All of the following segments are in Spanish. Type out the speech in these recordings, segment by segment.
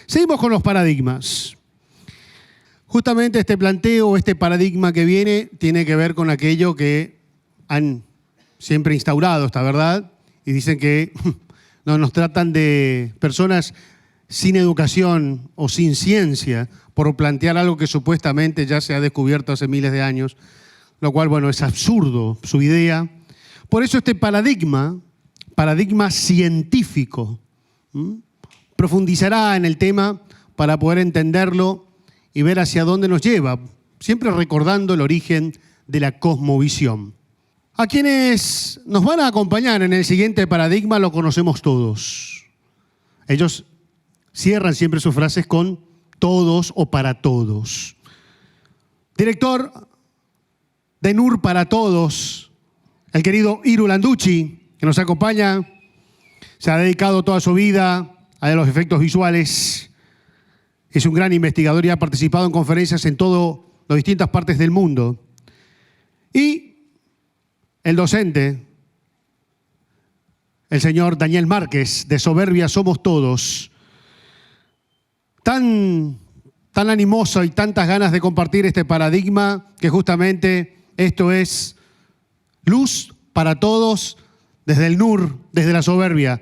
Seguimos con los paradigmas. Justamente este planteo, este paradigma que viene, tiene que ver con aquello que han siempre instaurado, esta verdad, y dicen que no nos tratan de personas sin educación o sin ciencia por plantear algo que supuestamente ya se ha descubierto hace miles de años, lo cual, bueno, es absurdo su idea. Por eso este paradigma científico, profundizará en el tema para poder entenderlo y ver hacia dónde nos lleva, siempre recordando el origen de la cosmovisión. A quienes nos van a acompañar en el siguiente paradigma lo conocemos todos. Ellos cierran siempre sus frases con todos o para todos. Director de NUR para Todos, el querido Iru Landucci, que nos acompaña, se ha dedicado toda su vida a los efectos visuales. Es un gran investigador y ha participado en conferencias en todas las distintas partes del mundo. Y el docente, el señor Daniel Márquez, de Soberbia Somos Todos, tan animoso y tantas ganas de compartir este paradigma, que justamente esto es luz para todos desde el NUR, desde la soberbia.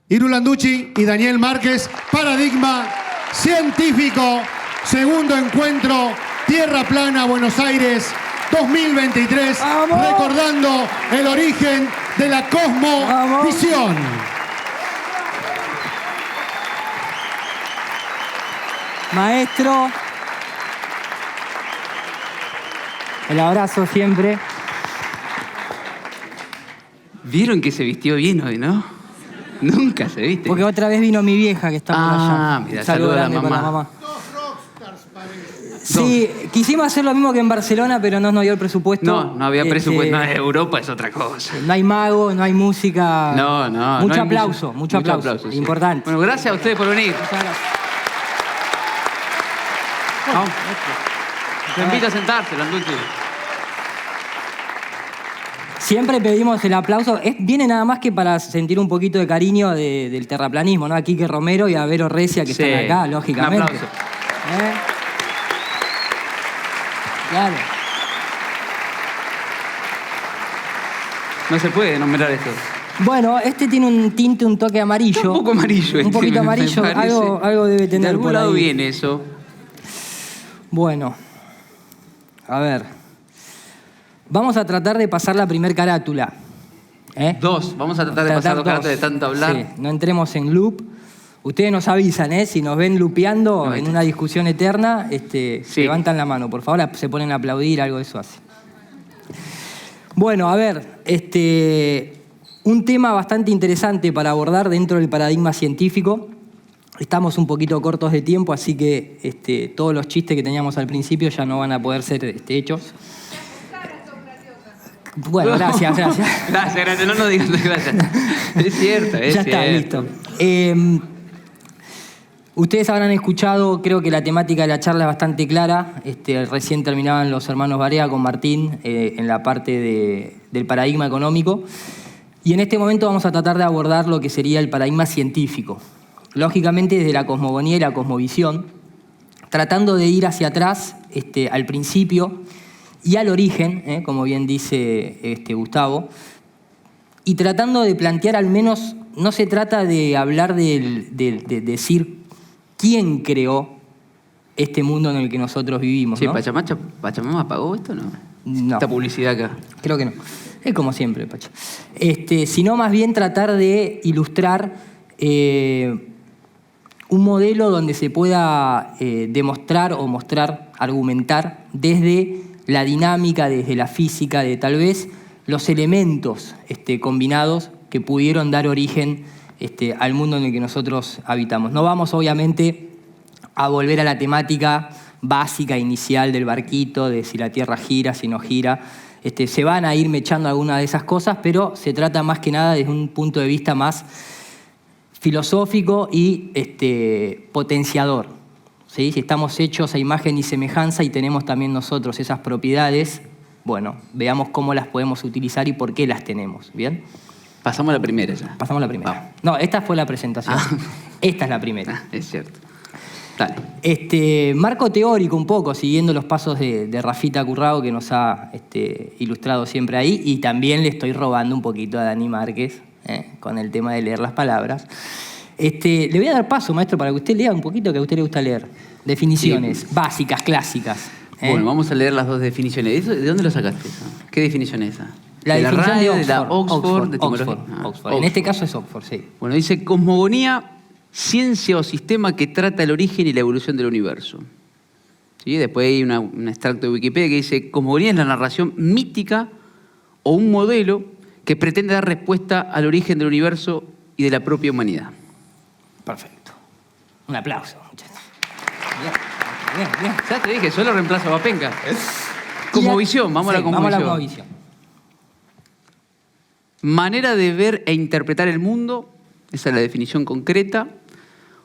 Iru Landucci y Daniel Márquez, paradigma científico, segundo encuentro, Tierra Plana, Buenos Aires, 2023, ¡vamos!, recordando el origen de la cosmovisión. Maestro, el abrazo siempre. ¿Vieron que se vistió bien hoy, no? Nunca se viste. Porque otra vez vino mi vieja que está por allá. Ah, mira, saluda a la mamá. Sí, quisimos hacer lo mismo que en Barcelona, pero no nos dio el presupuesto. No había presupuesto. No, Europa es otra cosa. No hay mago, no hay música. No. Mucho no hay aplauso, mucho aplauso. Sí. Importante. Bueno, gracias a ustedes por venir. Muchas gracias. Vamos. Te invito a sentarse, Landucci. Siempre pedimos el aplauso. Viene nada más que para sentir un poquito de cariño del terraplanismo, ¿no? A Quique Romero y a Vero Recia, que están acá, lógicamente. Un aplauso. Claro. No se puede nombrar esto. Bueno, este tiene un tinte, un toque amarillo. Un poco amarillo. Un poquito amarillo. Algo debe tener. De algún por lado ahí. viene eso. Bueno, a ver. Vamos a tratar de pasar la primer carátula. Dos. Vamos a tratar de pasar los carátulas de tanto hablar. Sí, no entremos en loop. Ustedes nos avisan, si nos ven lupeando en una discusión eterna, levantan la mano, por favor, se ponen a aplaudir, algo de eso hace. Bueno, a ver, un tema bastante interesante para abordar dentro del paradigma científico. Estamos un poquito cortos de tiempo, así que todos los chistes que teníamos al principio ya no van a poder ser hechos. Bueno, gracias. Gracias, no nos digas gracias. Es cierto, ya está, listo. Ustedes habrán escuchado, creo que la temática de la charla es bastante clara. Recién terminaban los hermanos Barea con Martín en la parte del paradigma económico. Y en este momento vamos a tratar de abordar lo que sería el paradigma científico. Lógicamente desde la cosmogonía y la cosmovisión, tratando de ir hacia atrás, al principio y al origen, como bien dice Gustavo, y tratando de plantear al menos, no se trata de hablar de decir quién creó este mundo en el que nosotros vivimos, Sí, ¿no? ¿Pachamama pagó esto, no? No. Esta publicidad acá. Creo que no. Es como siempre, Pacha. Sino más bien tratar de ilustrar un modelo donde se pueda demostrar o mostrar, argumentar desde la dinámica, desde la física, de tal vez los elementos combinados que pudieron dar origen al mundo en el que nosotros habitamos. No vamos, obviamente, a volver a la temática básica, inicial del barquito, de si la Tierra gira, si no gira. Se van a ir mechando algunas de esas cosas, pero se trata más que nada desde un punto de vista más filosófico y potenciador. ¿Sí? Si estamos hechos a imagen y semejanza y tenemos también nosotros esas propiedades, bueno, veamos cómo las podemos utilizar y por qué las tenemos. ¿Bien? Pasamos a la primera ya. Pasamos a la primera. Vamos. No, esta fue la presentación. Esta es la primera. Es cierto. Dale. Marco teórico un poco, siguiendo los pasos de Rafita Currao, que nos ha ilustrado siempre ahí, y también le estoy robando un poquito a Dani Márquez, con el tema de leer las palabras. Le voy a dar paso, maestro, para que usted lea un poquito, que a usted le gusta leer. Definiciones básicas, clásicas. Bueno, vamos a leer las dos definiciones. ¿De dónde lo sacaste eso? ¿Qué definición es esa? La de definición radio, de la Oxford, de Oxford, etimología. Oxford. En este caso es Oxford, sí. Bueno, dice cosmogonía, ciencia o sistema que trata el origen y la evolución del universo. ¿Sí? Después hay un extracto de Wikipedia que dice cosmogonía es la narración mítica o un modelo que pretende dar respuesta al origen del universo y de la propia humanidad. Perfecto. Un aplauso, muchachos. Bien. Ya te dije, solo reemplazo a Vapenca. Cosmovisión, vamos a la cosmovisión. Vamos a la cosmovisión. Manera de ver e interpretar el mundo, esa es la definición concreta.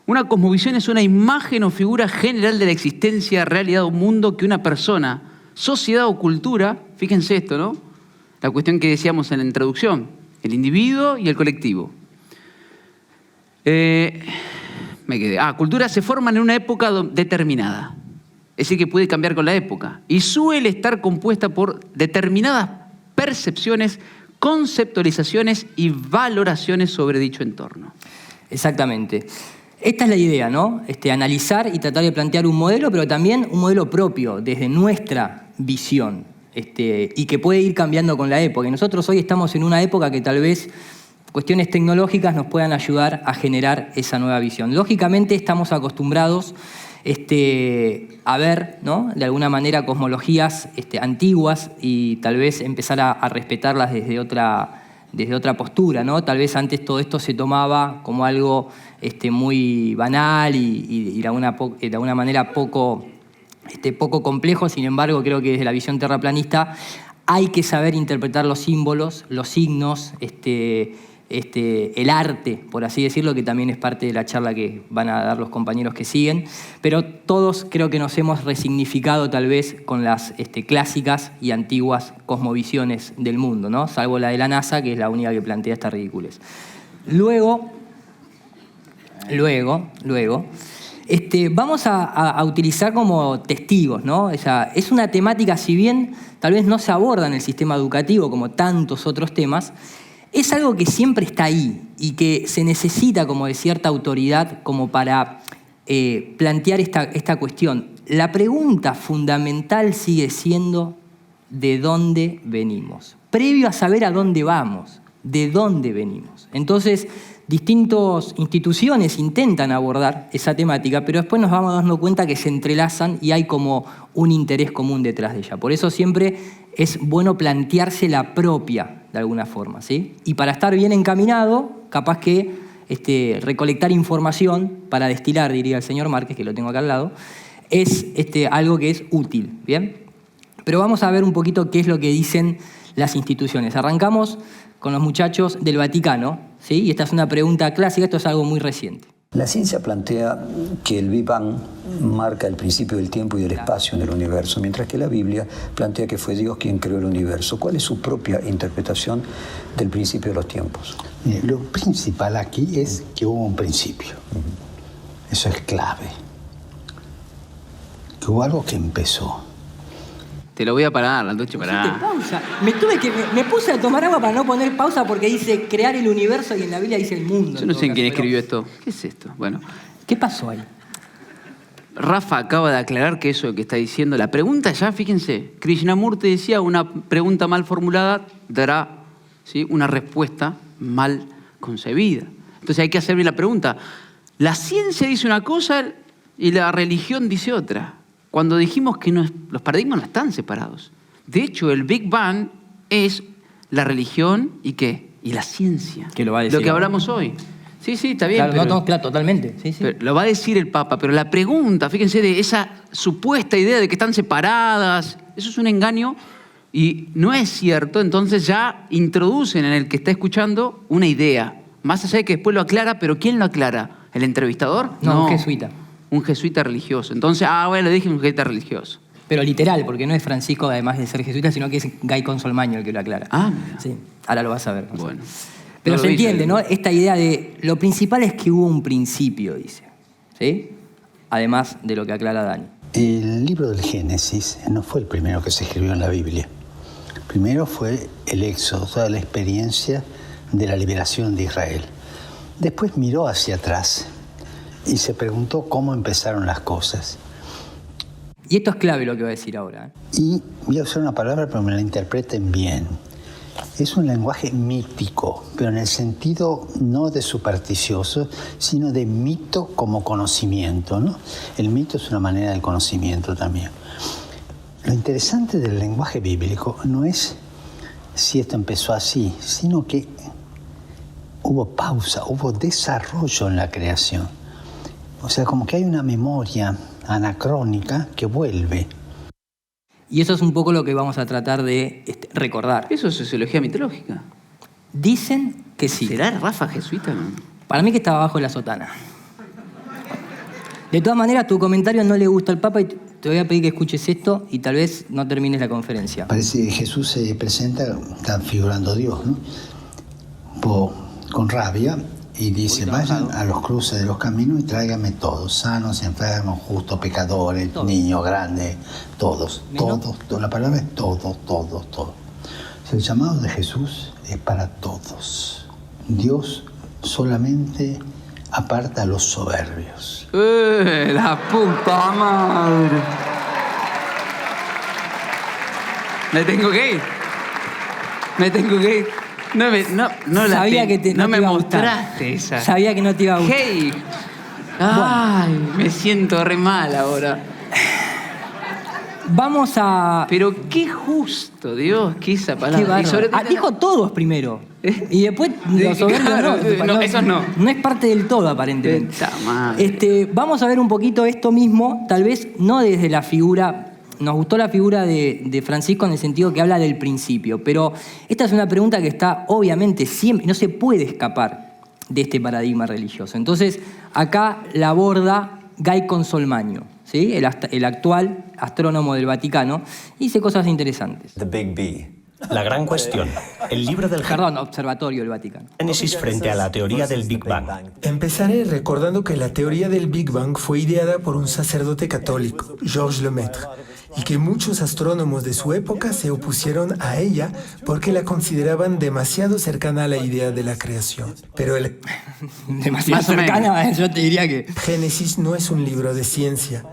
Una cosmovisión es una imagen o figura general de la existencia, realidad o mundo que una persona, sociedad o cultura, fíjense esto, ¿no? La cuestión que decíamos en la introducción, el individuo y el colectivo. Cultura se forman en una época determinada. Es decir, que puede cambiar con la época. Y suele estar compuesta por determinadas percepciones, conceptualizaciones y valoraciones sobre dicho entorno. Exactamente. Esta es la idea, ¿no? Analizar y tratar de plantear un modelo, pero también un modelo propio, desde nuestra visión, y que puede ir cambiando con la época. Y nosotros hoy estamos en una época que tal vez cuestiones tecnológicas nos puedan ayudar a generar esa nueva visión. Lógicamente estamos acostumbrados a ver, ¿no?, de alguna manera cosmologías antiguas y tal vez empezar a respetarlas desde otra postura, ¿no? Tal vez antes todo esto se tomaba como algo muy banal y de alguna manera poco complejo. Sin embargo, creo que desde la visión terraplanista hay que saber interpretar los símbolos, los signos, el arte, por así decirlo, que también es parte de la charla que van a dar los compañeros que siguen, pero todos creo que nos hemos resignificado tal vez con las clásicas y antiguas cosmovisiones del mundo, ¿no? Salvo la de la NASA, que es la única que plantea estas ridículas. Luego, vamos a utilizar como testigos, ¿no? O sea, es una temática, si bien tal vez no se aborda en el sistema educativo como tantos otros temas, es algo que siempre está ahí y que se necesita como de cierta autoridad como para plantear esta cuestión. La pregunta fundamental sigue siendo ¿de dónde venimos? Previo a saber a dónde vamos, ¿de dónde venimos? Entonces, distintas instituciones intentan abordar esa temática, pero después nos vamos dando cuenta que se entrelazan y hay como un interés común detrás de ella. Por eso siempre es bueno plantearse la propia, de alguna forma, ¿sí? Y para estar bien encaminado, capaz que recolectar información para destilar, diría el señor Márquez, que lo tengo acá al lado, es algo que es útil, ¿bien? Pero vamos a ver un poquito qué es lo que dicen las instituciones. Arrancamos con los muchachos del Vaticano, ¿sí? Y esta es una pregunta clásica, esto es algo muy reciente. La ciencia plantea que el Big Bang marca el principio del tiempo y del espacio en el universo, mientras que la Biblia plantea que fue Dios quien creó el universo. ¿Cuál es su propia interpretación del principio de los tiempos? Lo principal aquí es que hubo un principio. Eso es clave. Que hubo algo que empezó. Te lo voy a parar, Landucci, pará. Pausa. Me puse a tomar agua para no poner pausa porque dice crear el universo y en la Biblia dice el mundo. Yo no sé en quién escribió esto. ¿Qué es esto? Bueno. ¿Qué pasó ahí? Rafa acaba de aclarar que eso que está diciendo, la pregunta ya, fíjense, Krishnamurti decía, una pregunta mal formulada dará, ¿sí?, una respuesta mal concebida. Entonces hay que hacer bien la pregunta. La ciencia dice una cosa y la religión dice otra. Cuando dijimos que los paradigmas no están separados. De hecho, el Big Bang es la religión y ¿qué? Y la ciencia. Que lo va a decir. Lo que hablamos hoy. Sí, está bien. Claro, pero, claro, totalmente. Sí. Pero lo va a decir el Papa, pero la pregunta, fíjense, de esa supuesta idea de que están separadas, eso es un engaño y no es cierto. Entonces ya introducen en el que está escuchando una idea. Más allá de que después lo aclara, pero ¿quién lo aclara? ¿El entrevistador? No, un jesuita. Un jesuita religioso. Entonces, bueno, lo dije, un jesuita religioso. Pero literal, porque no es Francisco, además de ser jesuita, sino que es Guy Consolmaño el que lo aclara. Mira. Sí, ahora lo vas a ver. Bueno. Pero se entiende, ¿no? Esta idea de lo principal es que hubo un principio, dice. ¿Sí? además de lo que aclara Dani. El libro del Génesis no fue el primero que se escribió en la Biblia. Primero fue el Éxodo, toda la experiencia de la liberación de Israel. Después miró hacia atrás y se preguntó cómo empezaron las cosas. Y esto es clave lo que voy a decir ahora. Y voy a usar una palabra, pero me la interpreten bien. Es un lenguaje mítico, pero en el sentido no de supersticioso, sino de mito como conocimiento, ¿no? El mito es una manera de conocimiento también. Lo interesante del lenguaje bíblico no es si esto empezó así, sino que hubo pausa, hubo desarrollo en la creación. O sea, como que hay una memoria anacrónica que vuelve. Y eso es un poco lo que vamos a tratar de recordar. Eso es sociología mitológica. Dicen que sí. ¿Será Rafa jesuita? Para mí que estaba abajo de la sotana. De todas maneras, tu comentario no le gusta al Papa y te voy a pedir que escuches esto y tal vez no termines la conferencia. Parece que Jesús se presenta, está figurando Dios, ¿no? Con rabia, y dice, vayan a los cruces de los caminos y tráiganme todos, sanos, enfermos, justos, pecadores, niños, grandes, todos. La palabra es todos. El llamado de Jesús es para todos. Dios solamente aparta a los soberbios. ¡La puta madre! Me tengo que ir. Sabía que no me te iba a gustar. mostraste esa. Sabía que no te iba a gustar. ¡Hey! ¡Ay! Me siento re mal ahora. Vamos a... Pero qué justo, Dios, que esa Qué palabra. bárbaro. Y sobre todo- Dijo todos primero. Y después los soberbios Claro, no, esos no. No es parte del todo, aparentemente. Está mal. Vamos a ver un poquito esto mismo, tal vez no desde la figura... Nos gustó la figura de Francisco en el sentido que habla del principio, pero esta es una pregunta que está obviamente siempre, no se puede escapar de este paradigma religioso. Entonces, acá la aborda Guy Consolmagno, ¿sí? el actual astrónomo del Vaticano, y dice cosas interesantes. The Big B. La gran cuestión, el libro del Perdón, Observatorio del Vaticano. Génesis frente a la teoría del Big Bang. Empezaré recordando que la teoría del Big Bang fue ideada por un sacerdote católico, Georges Lemaitre, y que muchos astrónomos de su época se opusieron a ella porque la consideraban demasiado cercana a la idea de la creación. Pero el Demasiado Más o menos. cercana, yo te diría que... Génesis no es un libro de ciencia.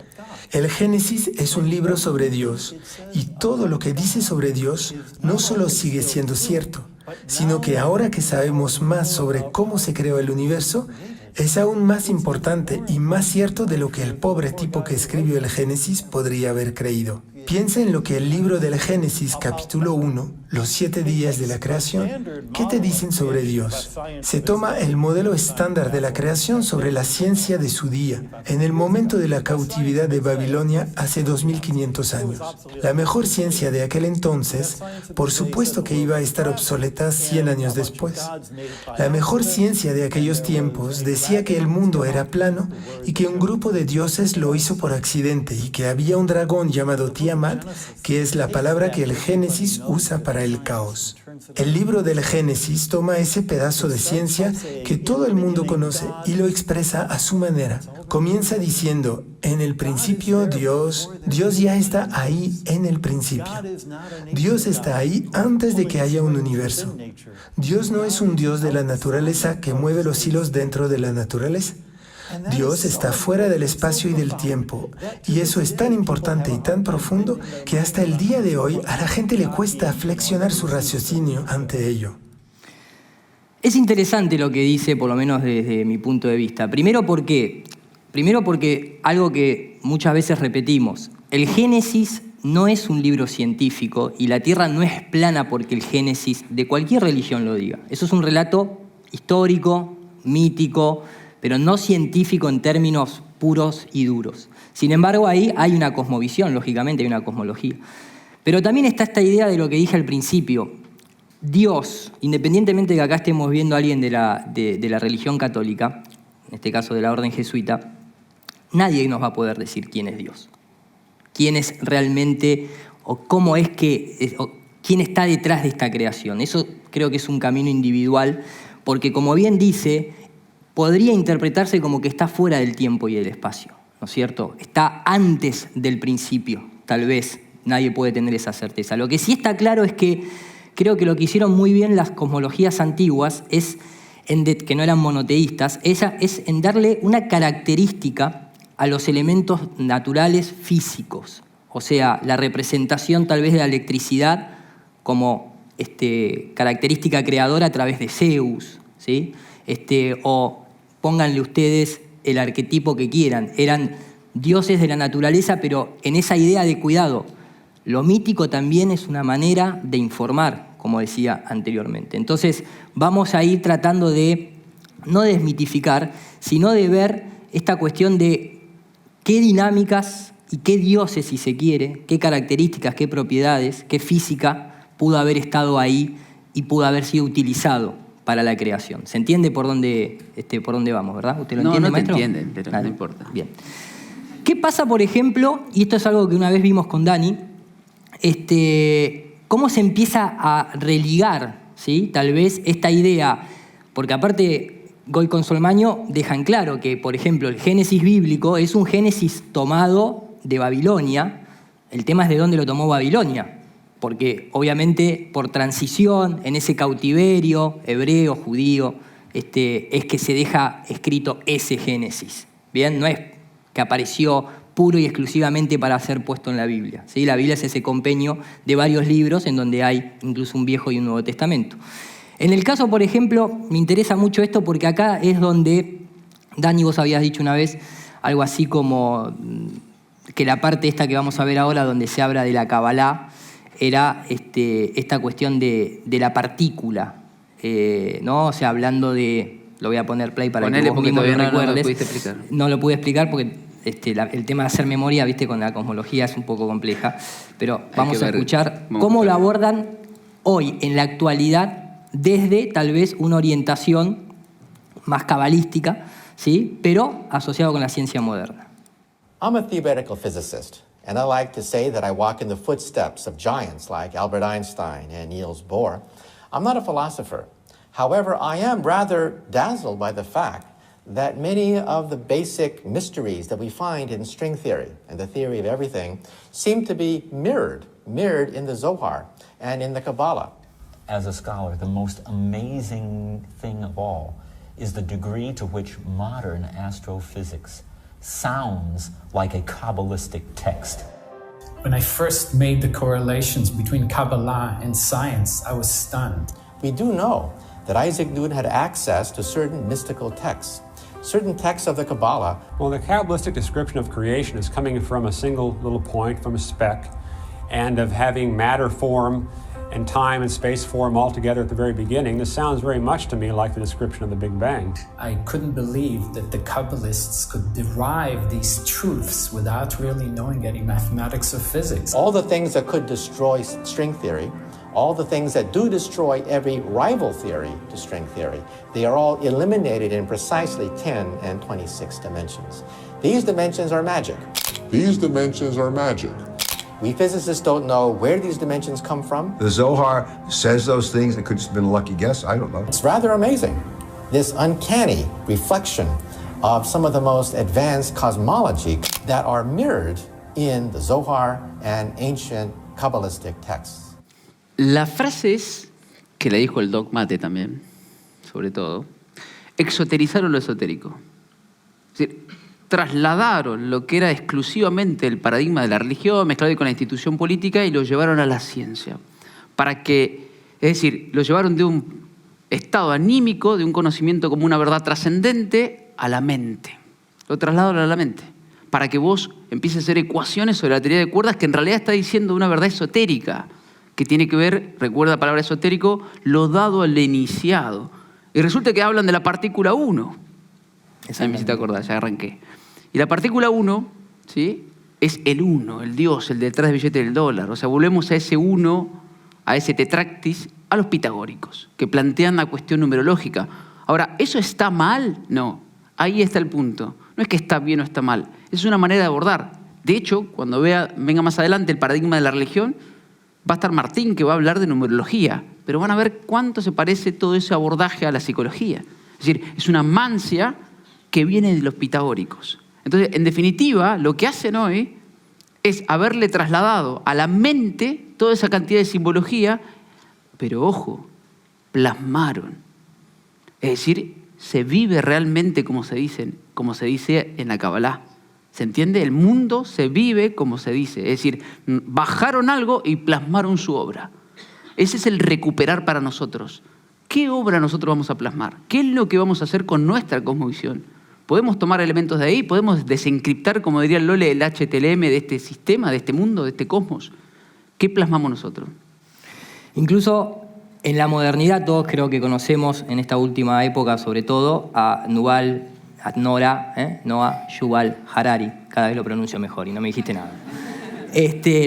El Génesis es un libro sobre Dios, y todo lo que dice sobre Dios no solo sigue siendo cierto, sino que ahora que sabemos más sobre cómo se creó el universo, es aún más importante y más cierto de lo que el pobre tipo que escribió el Génesis podría haber creído. Piensa en lo que el libro del Génesis capítulo 1, los 7 días de la creación, ¿qué te dicen sobre Dios? Se toma el modelo estándar de la creación sobre la ciencia de su día, en el momento de la cautividad de Babilonia hace 2500 años. La mejor ciencia de aquel entonces, por supuesto que iba a estar obsoleta 100 años después. La mejor ciencia de aquellos tiempos decía que el mundo era plano y que un grupo de dioses lo hizo por accidente y que había un dragón llamado Tiamat, que es la palabra que el Génesis usa para el caos. El libro del Génesis toma ese pedazo de ciencia que todo el mundo conoce y lo expresa a su manera. Comienza diciendo, en el principio Dios ya está ahí en el principio. Dios está ahí antes de que haya un universo. Dios no es un Dios de la naturaleza que mueve los hilos dentro de la naturaleza. Dios está fuera del espacio y del tiempo, y eso es tan importante y tan profundo que hasta el día de hoy a la gente le cuesta flexionar su raciocinio ante ello. Es interesante lo que dice, por lo menos desde mi punto de vista. Primero porque algo que muchas veces repetimos, el Génesis no es un libro científico y la Tierra no es plana porque el Génesis de cualquier religión lo diga. Eso es un relato histórico, mítico, pero no científico en términos puros y duros. Sin embargo, ahí hay una cosmovisión, lógicamente hay una cosmología. Pero también está esta idea de lo que dije al principio. Dios, independientemente de que acá estemos viendo a alguien de la religión católica, en este caso de la orden jesuita, nadie nos va a poder decir quién es Dios. Quién es realmente, o cómo es que, o quién está detrás de esta creación. Eso creo que es un camino individual, porque como bien dice, podría interpretarse como que está fuera del tiempo y del espacio, ¿no es cierto? Está antes del principio, tal vez. Nadie puede tener esa certeza. Lo que sí está claro es que creo que lo que hicieron muy bien las cosmologías antiguas es, que no eran monoteístas, es en darle una característica a los elementos naturales físicos. O sea, la representación tal vez de la electricidad como característica creadora a través de Zeus, ¿sí? O pónganle ustedes el arquetipo que quieran. Eran dioses de la naturaleza, pero en esa idea de cuidado. Lo mítico también es una manera de informar, como decía anteriormente. Entonces, vamos a ir tratando de no desmitificar, sino de ver esta cuestión de qué dinámicas y qué dioses, si se quiere, qué características, qué propiedades, qué física pudo haber estado ahí y pudo haber sido utilizado para la creación. ¿Se entiende por dónde vamos, verdad? ¿Usted lo entiende, maestro? No, no te entienden, pero no importa. Bien. ¿Qué pasa, por ejemplo, y esto es algo que una vez vimos con Dani, cómo se empieza a religar, ¿sí? Tal vez esta idea, porque aparte Goy con Solmaño dejan claro que, por ejemplo, el Génesis bíblico es un Génesis tomado de Babilonia. El tema es de dónde lo tomó Babilonia, porque obviamente por transición, en ese cautiverio hebreo, judío, es que se deja escrito ese Génesis. Bien, no es que apareció puro y exclusivamente para ser puesto en la Biblia, ¿sí? La Biblia es ese compendio de varios libros en donde hay incluso un Viejo y un Nuevo Testamento. En el caso, por ejemplo, me interesa mucho esto porque acá es donde, Dani, vos habías dicho una vez algo así como que la parte esta que vamos a ver ahora, donde se habla de la Kabbalah, era esta cuestión de la partícula, ¿no? O sea, hablando de... Lo voy a poner play para que vos mismo lo recuerdes. No lo pudiste explicar. No lo pude explicar porque el tema de hacer memoria, viste, con la cosmología es un poco compleja, pero vamos a escuchar cómo lo abordan hoy, en la actualidad, desde tal vez una orientación más cabalística, ¿sí? Pero asociado con la ciencia moderna. I'm a theoretical physicist, and I like to say that I walk in the footsteps of giants like Albert Einstein and Niels Bohr. I'm not a philosopher. However, I am rather dazzled by the fact that many of the basic mysteries that we find in string theory and the theory of everything seem to be mirrored in the Zohar and in the Kabbalah. As a scholar, the most amazing thing of all is the degree to which modern astrophysics sounds like a Kabbalistic text. When I first made the correlations between Kabbalah and science, I was stunned. We do know that Isaac Newton had access to certain mystical texts, certain texts of the Kabbalah. Well, the Kabbalistic description of creation is coming from a single little point, from a speck, and of having matter form and time and space form all together at the very beginning. This sounds very much to me like the description of the Big Bang. I couldn't believe that the Kabbalists could derive these truths without really knowing any mathematics or physics. All the things that could destroy string theory, all the things that do destroy every rival theory to string theory, they are all eliminated in precisely 10 and 26 dimensions. These dimensions are magic. These dimensions are magic. We physicists don't know where these dimensions come from. The Zohar says those things. It could have been a lucky guess. I don't know. It's rather amazing. This uncanny reflection of some of the most advanced cosmology that are mirrored in the Zohar and ancient Kabbalistic texts. La frase es, que la dijo el Doc Mate también, sobre todo, exoterizaron lo esotérico. Es decir, trasladaron lo que era exclusivamente el paradigma de la religión mezclado con la institución política y lo llevaron a la ciencia. Es decir, lo llevaron de un estado anímico, de un conocimiento como una verdad trascendente, a la mente. Lo trasladaron a la mente, para que vos empieces a hacer ecuaciones sobre la teoría de cuerdas que en realidad está diciendo una verdad esotérica, que tiene que ver, recuerda la palabra esotérico, lo dado al iniciado. Y resulta que hablan de la partícula 1. Esa me hiciste acordar, ya arranqué. Y la partícula 1, ¿sí?, es el 1, el Dios, el detrás del billete del dólar. O sea, volvemos a ese 1, a ese tetractis, a los pitagóricos, que plantean la cuestión numerológica. Ahora, ¿eso está mal? No. Ahí está el punto. No es que está bien o está mal. Es una manera de abordar. De hecho, cuando venga más adelante el paradigma de la religión, va a estar Martín, que va a hablar de numerología. Pero van a ver cuánto se parece todo ese abordaje a la psicología. Es decir, es una mancia que viene de los pitagóricos. Entonces, en definitiva, lo que hacen hoy es haberle trasladado a la mente toda esa cantidad de simbología, pero ojo, plasmaron. Es decir, se vive realmente como se dice en la Kabbalah. ¿Se entiende? El mundo se vive como se dice. Es decir, bajaron algo y plasmaron su obra. Ese es el recuperar para nosotros. ¿Qué obra nosotros vamos a plasmar? ¿Qué es lo que vamos a hacer con nuestra cosmovisión? ¿Podemos tomar elementos de ahí? ¿Podemos desencriptar, como diría el Lole, el HTLM de este sistema, de este mundo, de este cosmos? ¿Qué plasmamos nosotros? Incluso en la modernidad todos creo que conocemos en esta última época sobre todo a Noah Yuval Harari. Cada vez lo pronuncio mejor y no me dijiste nada.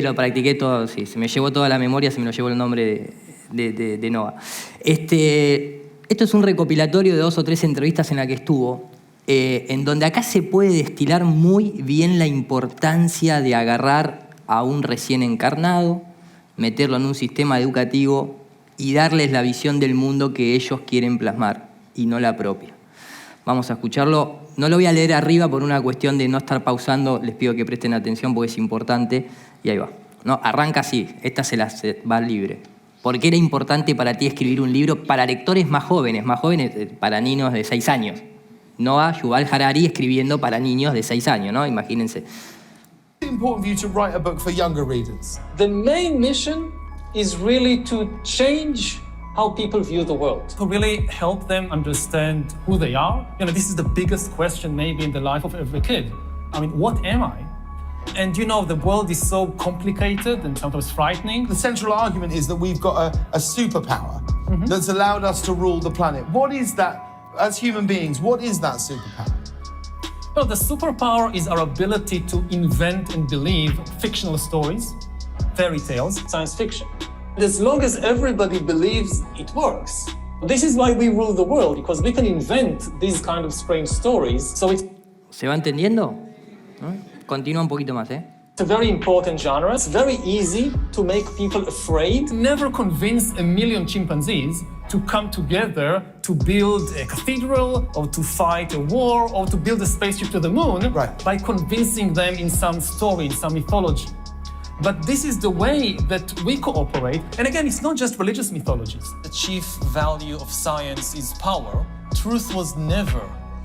Lo practiqué todo, sí, se me llevó toda la memoria, se me lo llevó el nombre de Noah. Esto es un recopilatorio de 2 o 3 entrevistas en las que estuvo, en donde acá se puede destilar muy bien la importancia de agarrar a un recién encarnado, meterlo en un sistema educativo y darles la visión del mundo que ellos quieren plasmar y no la propia. Vamos a escucharlo. No lo voy a leer arriba por una cuestión de no estar pausando. Les pido que presten atención porque es importante. Y ahí va. ¿No? Arranca así. Esta se va libre. ¿Por qué era importante para ti escribir un libro para lectores más jóvenes, para niños de 6 años? Noah Yuval Harari escribiendo para niños de 6 años, ¿no? Imagínense. It's important for you to write a book for younger readers. The main mission is really to change how people view the world. To really help them understand who they are. This is the biggest question maybe in the life of every kid. I mean, what am I? And the world is so complicated and sometimes frightening. The central argument is that we've got a superpower that's allowed us to rule the planet. What is that, as human beings, what is that superpower? Well, the superpower is our ability to invent and believe fictional stories, fairy tales, science fiction. As long as everybody believes it works. This is why we rule the world, because we can invent these kind of strange stories. So ¿Se va entendiendo? ¿No? Continúa un poquito más, It's a very important genre. It's very easy to make people afraid. Never convince 1 million chimpanzees to come together to build a cathedral or to fight a war or to build a spaceship to the moon by convincing them in some story, in some mythology. But this is the way that we cooperate. And again, it's not just religious mythologies. The chief value of science is power. Truth was never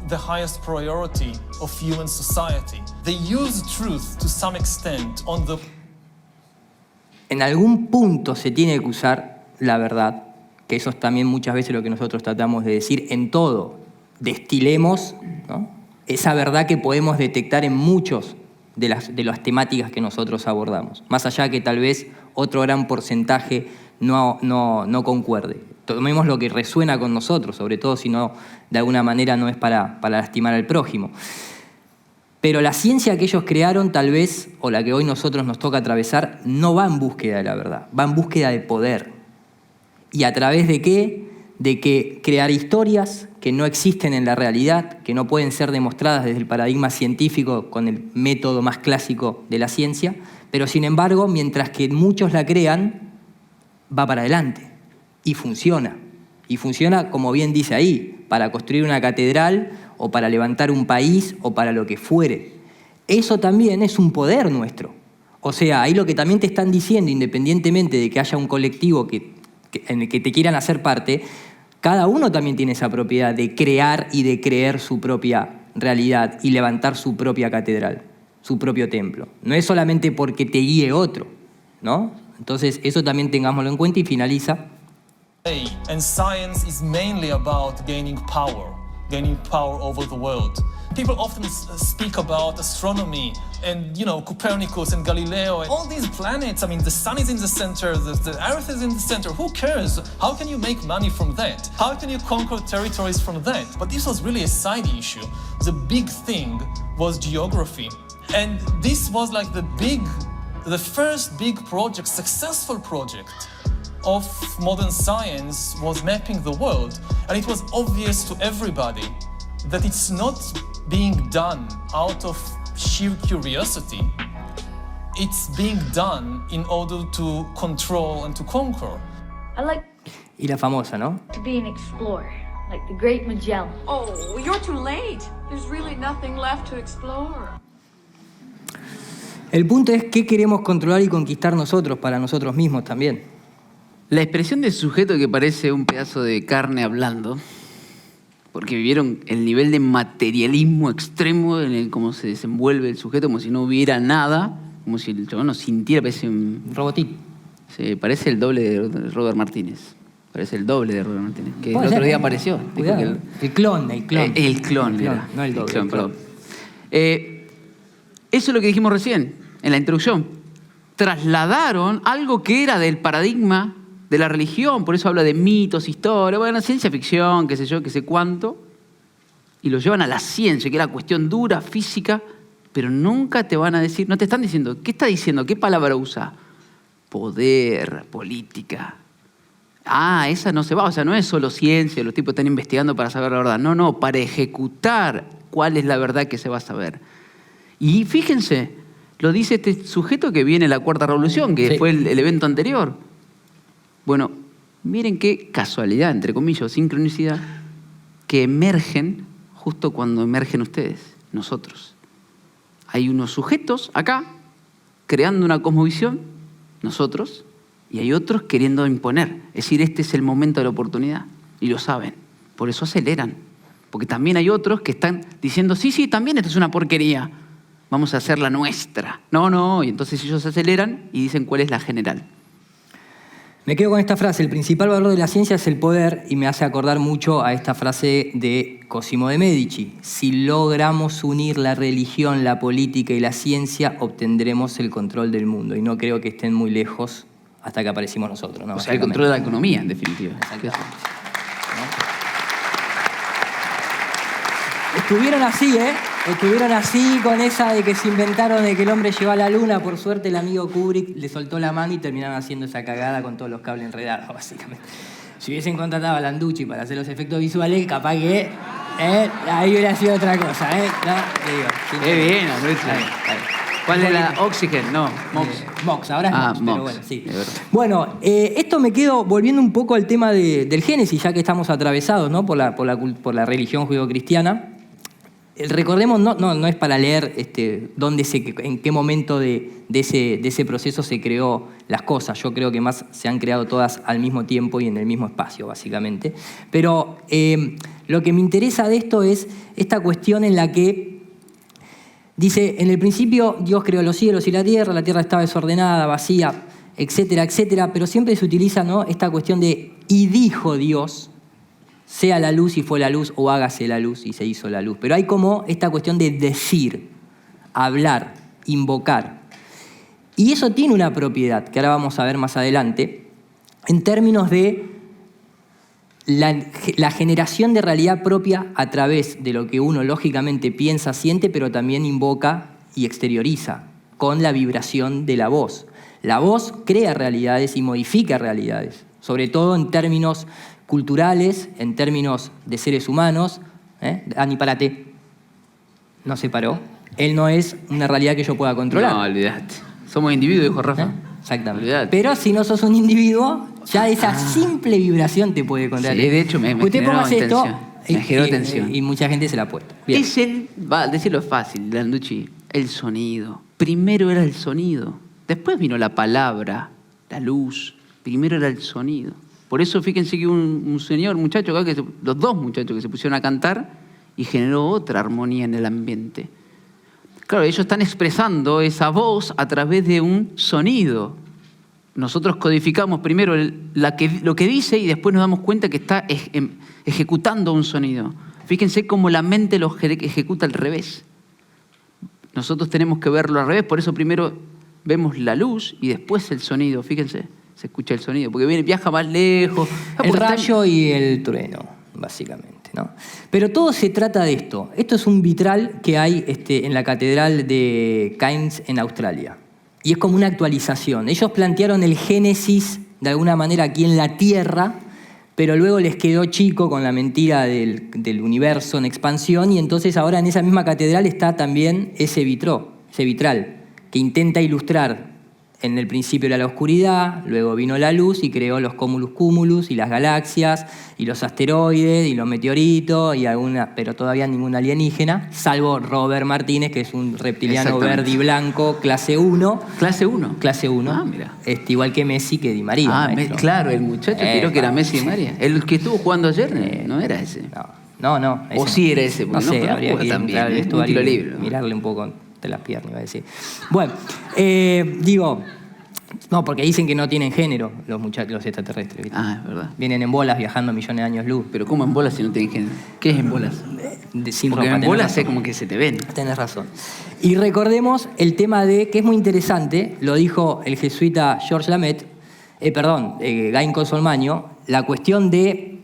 the highest priority of human society. They use truth to some extent on the... En algún punto se tiene que usar la verdad, que eso es también muchas veces lo que nosotros tratamos de decir en todo. Destilemos, ¿no?, esa verdad que podemos detectar en muchos de las temáticas que nosotros abordamos. Más allá que tal vez otro gran porcentaje no concuerde. Tomemos lo que resuena con nosotros, sobre todo si no, de alguna manera no es para lastimar al prójimo. Pero la ciencia que ellos crearon, tal vez, o la que hoy nosotros nos toca atravesar, no va en búsqueda de la verdad, va en búsqueda de poder. ¿Y a través de qué? De que crear historias que no existen en la realidad, que no pueden ser demostradas desde el paradigma científico con el método más clásico de la ciencia, pero sin embargo, mientras que muchos la crean, va para adelante y funciona. Y funciona, como bien dice ahí, para construir una catedral o para levantar un país o para lo que fuere. Eso también es un poder nuestro. O sea, ahí lo que también te están diciendo, independientemente de que haya un colectivo en el que te quieran hacer parte, cada uno también tiene esa propiedad de crear y de creer su propia realidad y levantar su propia catedral, su propio templo. No es solamente porque te guíe otro, ¿no? Entonces, eso también tengámoslo en cuenta y finaliza. And science is mainly about gaining power over the world. People often speak about astronomy and, Copernicus and Galileo and all these planets. I mean, the sun is in the center, the earth is in the center. Who cares? How can you make money from that? How can you conquer territories from that? But this was really a side issue. The big thing was geography. And this was like the first big project, successful project of modern science was mapping the world. And it was obvious to everybody that it's not being done out of sheer curiosity. It's being done in order to control and to conquer. Y la famosa, ¿no? To be an explorer. like the Great Magellan. Oh, you're too late. There's really nothing left to explore. El punto es qué queremos controlar y conquistar nosotros, para nosotros mismos también. La expresión de sujeto que parece un pedazo de carne hablando, porque vivieron el nivel de materialismo extremo en el cómo se desenvuelve el sujeto, como si no hubiera nada, como si el chabón no sintiera, parece un robotín. Sí, parece el doble de Robert Martínez. Parece el doble de Robert Martínez, que el otro día apareció. Cuidado, el clon. El clon, no el doble. Clon, perdón. Eso es lo que dijimos recién, en la introducción. Trasladaron algo que era del paradigma de la religión, por eso habla de mitos, historia, bueno, ciencia ficción, qué sé yo, qué sé cuánto, y lo llevan a la ciencia, que era cuestión dura, física, pero nunca te van a decir, no te están diciendo, ¿qué está diciendo? ¿Qué palabra usa? Poder, política. Ah, esa no se va, o sea, no es solo ciencia, los tipos están investigando para saber la verdad. No, para ejecutar cuál es la verdad que se va a saber. Y fíjense, lo dice este sujeto que viene en la Cuarta Revolución, que fue el evento anterior. Bueno, miren qué casualidad, entre comillas, sincronicidad, que emergen justo cuando emergen ustedes, nosotros. Hay unos sujetos acá, creando una cosmovisión, nosotros, y hay otros queriendo imponer. Es decir, este es el momento de la oportunidad, y lo saben. Por eso aceleran. Porque también hay otros que están diciendo, sí, también esto es una porquería, vamos a hacer la nuestra. No, y entonces ellos aceleran y dicen cuál es la general. Me quedo con esta frase, el principal valor de la ciencia es el poder, y me hace acordar mucho a esta frase de Cosimo de Medici. Si logramos unir la religión, la política y la ciencia, obtendremos el control del mundo. Y no creo que estén muy lejos hasta que aparecimos nosotros, ¿no? O sea, el control de la economía, en definitiva. Estuvieron así, Estuvieron así con esa de que se inventaron de que el hombre llegó a la luna. Por suerte el amigo Kubrick le soltó la mano y terminaron haciendo esa cagada con todos los cables enredados, básicamente. Si hubiesen contratado a Landucci para hacer los efectos visuales, capaz que ahí hubiera sido otra cosa, No, te digo. Qué bien, ¿Cuál es la Oxygen? No, Mox. Mox, ahora es Mox, Mox. pero bueno, sí. Bueno, esto me quedo volviendo un poco al tema del Génesis, ya que estamos atravesados, ¿no? por la religión judeocristiana. Recordemos, no es para leer en qué momento de ese proceso se creó las cosas. Yo creo que más se han creado todas al mismo tiempo y en el mismo espacio, básicamente. Pero lo que me interesa de esto es esta cuestión en la que dice, en el principio Dios creó los cielos y la tierra estaba desordenada, vacía, etcétera, etcétera, pero siempre se utiliza, ¿no?, esta cuestión de y dijo Dios, sea la luz y fue la luz, o hágase la luz y se hizo la luz. Pero hay como esta cuestión de decir, hablar, invocar. Y eso tiene una propiedad, que ahora vamos a ver más adelante, en términos de la generación de realidad propia a través de lo que uno lógicamente piensa, siente, pero también invoca y exterioriza con la vibración de la voz. La voz crea realidades y modifica realidades, sobre todo en términos culturales, en términos de seres humanos. Dani, párate. No se paró. Él no es una realidad que yo pueda controlar. No, olvidate. Somos individuos, dijo Rafa. Exactamente. Olvidate. Pero si no sos un individuo, ya esa simple vibración te puede controlar. Sí, de hecho me usted generó póngase esto tensión. Me generó tensión. Y mucha gente se la ha puesto. Bien. Decirlo es fácil, Landucci, el sonido. Primero era el sonido. Después vino la palabra, la luz. Primero era el sonido. Por eso fíjense que un muchacho acá, los dos muchachos que se pusieron a cantar y generó otra armonía en el ambiente. Claro, ellos están expresando esa voz a través de un sonido. Nosotros codificamos primero lo que dice y después nos damos cuenta que está ejecutando un sonido. Fíjense cómo la mente lo ejecuta al revés. Nosotros tenemos que verlo al revés, por eso primero vemos la luz y después el sonido. Fíjense. Se escucha el sonido, porque viaja más lejos. El rayo y el trueno, básicamente, ¿no? Pero todo se trata de esto. Esto es un vitral que hay en la Catedral de Cairns en Australia. Y es como una actualización. Ellos plantearon el Génesis, de alguna manera, aquí en la Tierra, pero luego les quedó chico con la mentira del universo en expansión, y entonces ahora en esa misma catedral está también ese vitral, que intenta ilustrar en el principio era la oscuridad, luego vino la luz y creó los cúmulus cúmulus y las galaxias y los asteroides y los meteoritos y algunas, pero todavía ningún alienígena, salvo Robert Martínez, que es un reptiliano verde y blanco, clase 1. ¿Clase 1? Clase 1. Ah, mira. Igual que Messi, que Di María. Claro, el muchacho creo que era Messi y Di María. El que estuvo jugando ayer no era ese. No. O sí era ese. No sé, pero habría que también, entrar al vestuario un tiro y libre. mirarle un poco de las piernas, iba a decir. Bueno, digo... No, porque dicen que no tienen género los muchachos, los extraterrestres. ¿Viste? Ah, es verdad. Vienen en bolas viajando millones de años luz. Pero ¿cómo en bolas si no tienen género? ¿Qué es en bolas? Sin porque ropa, en bolas razón. es como que se te ven. Tenés razón. Y recordemos el tema de, que es muy interesante, lo dijo el jesuita Georges Lamet, Gain Consolmaño, la cuestión de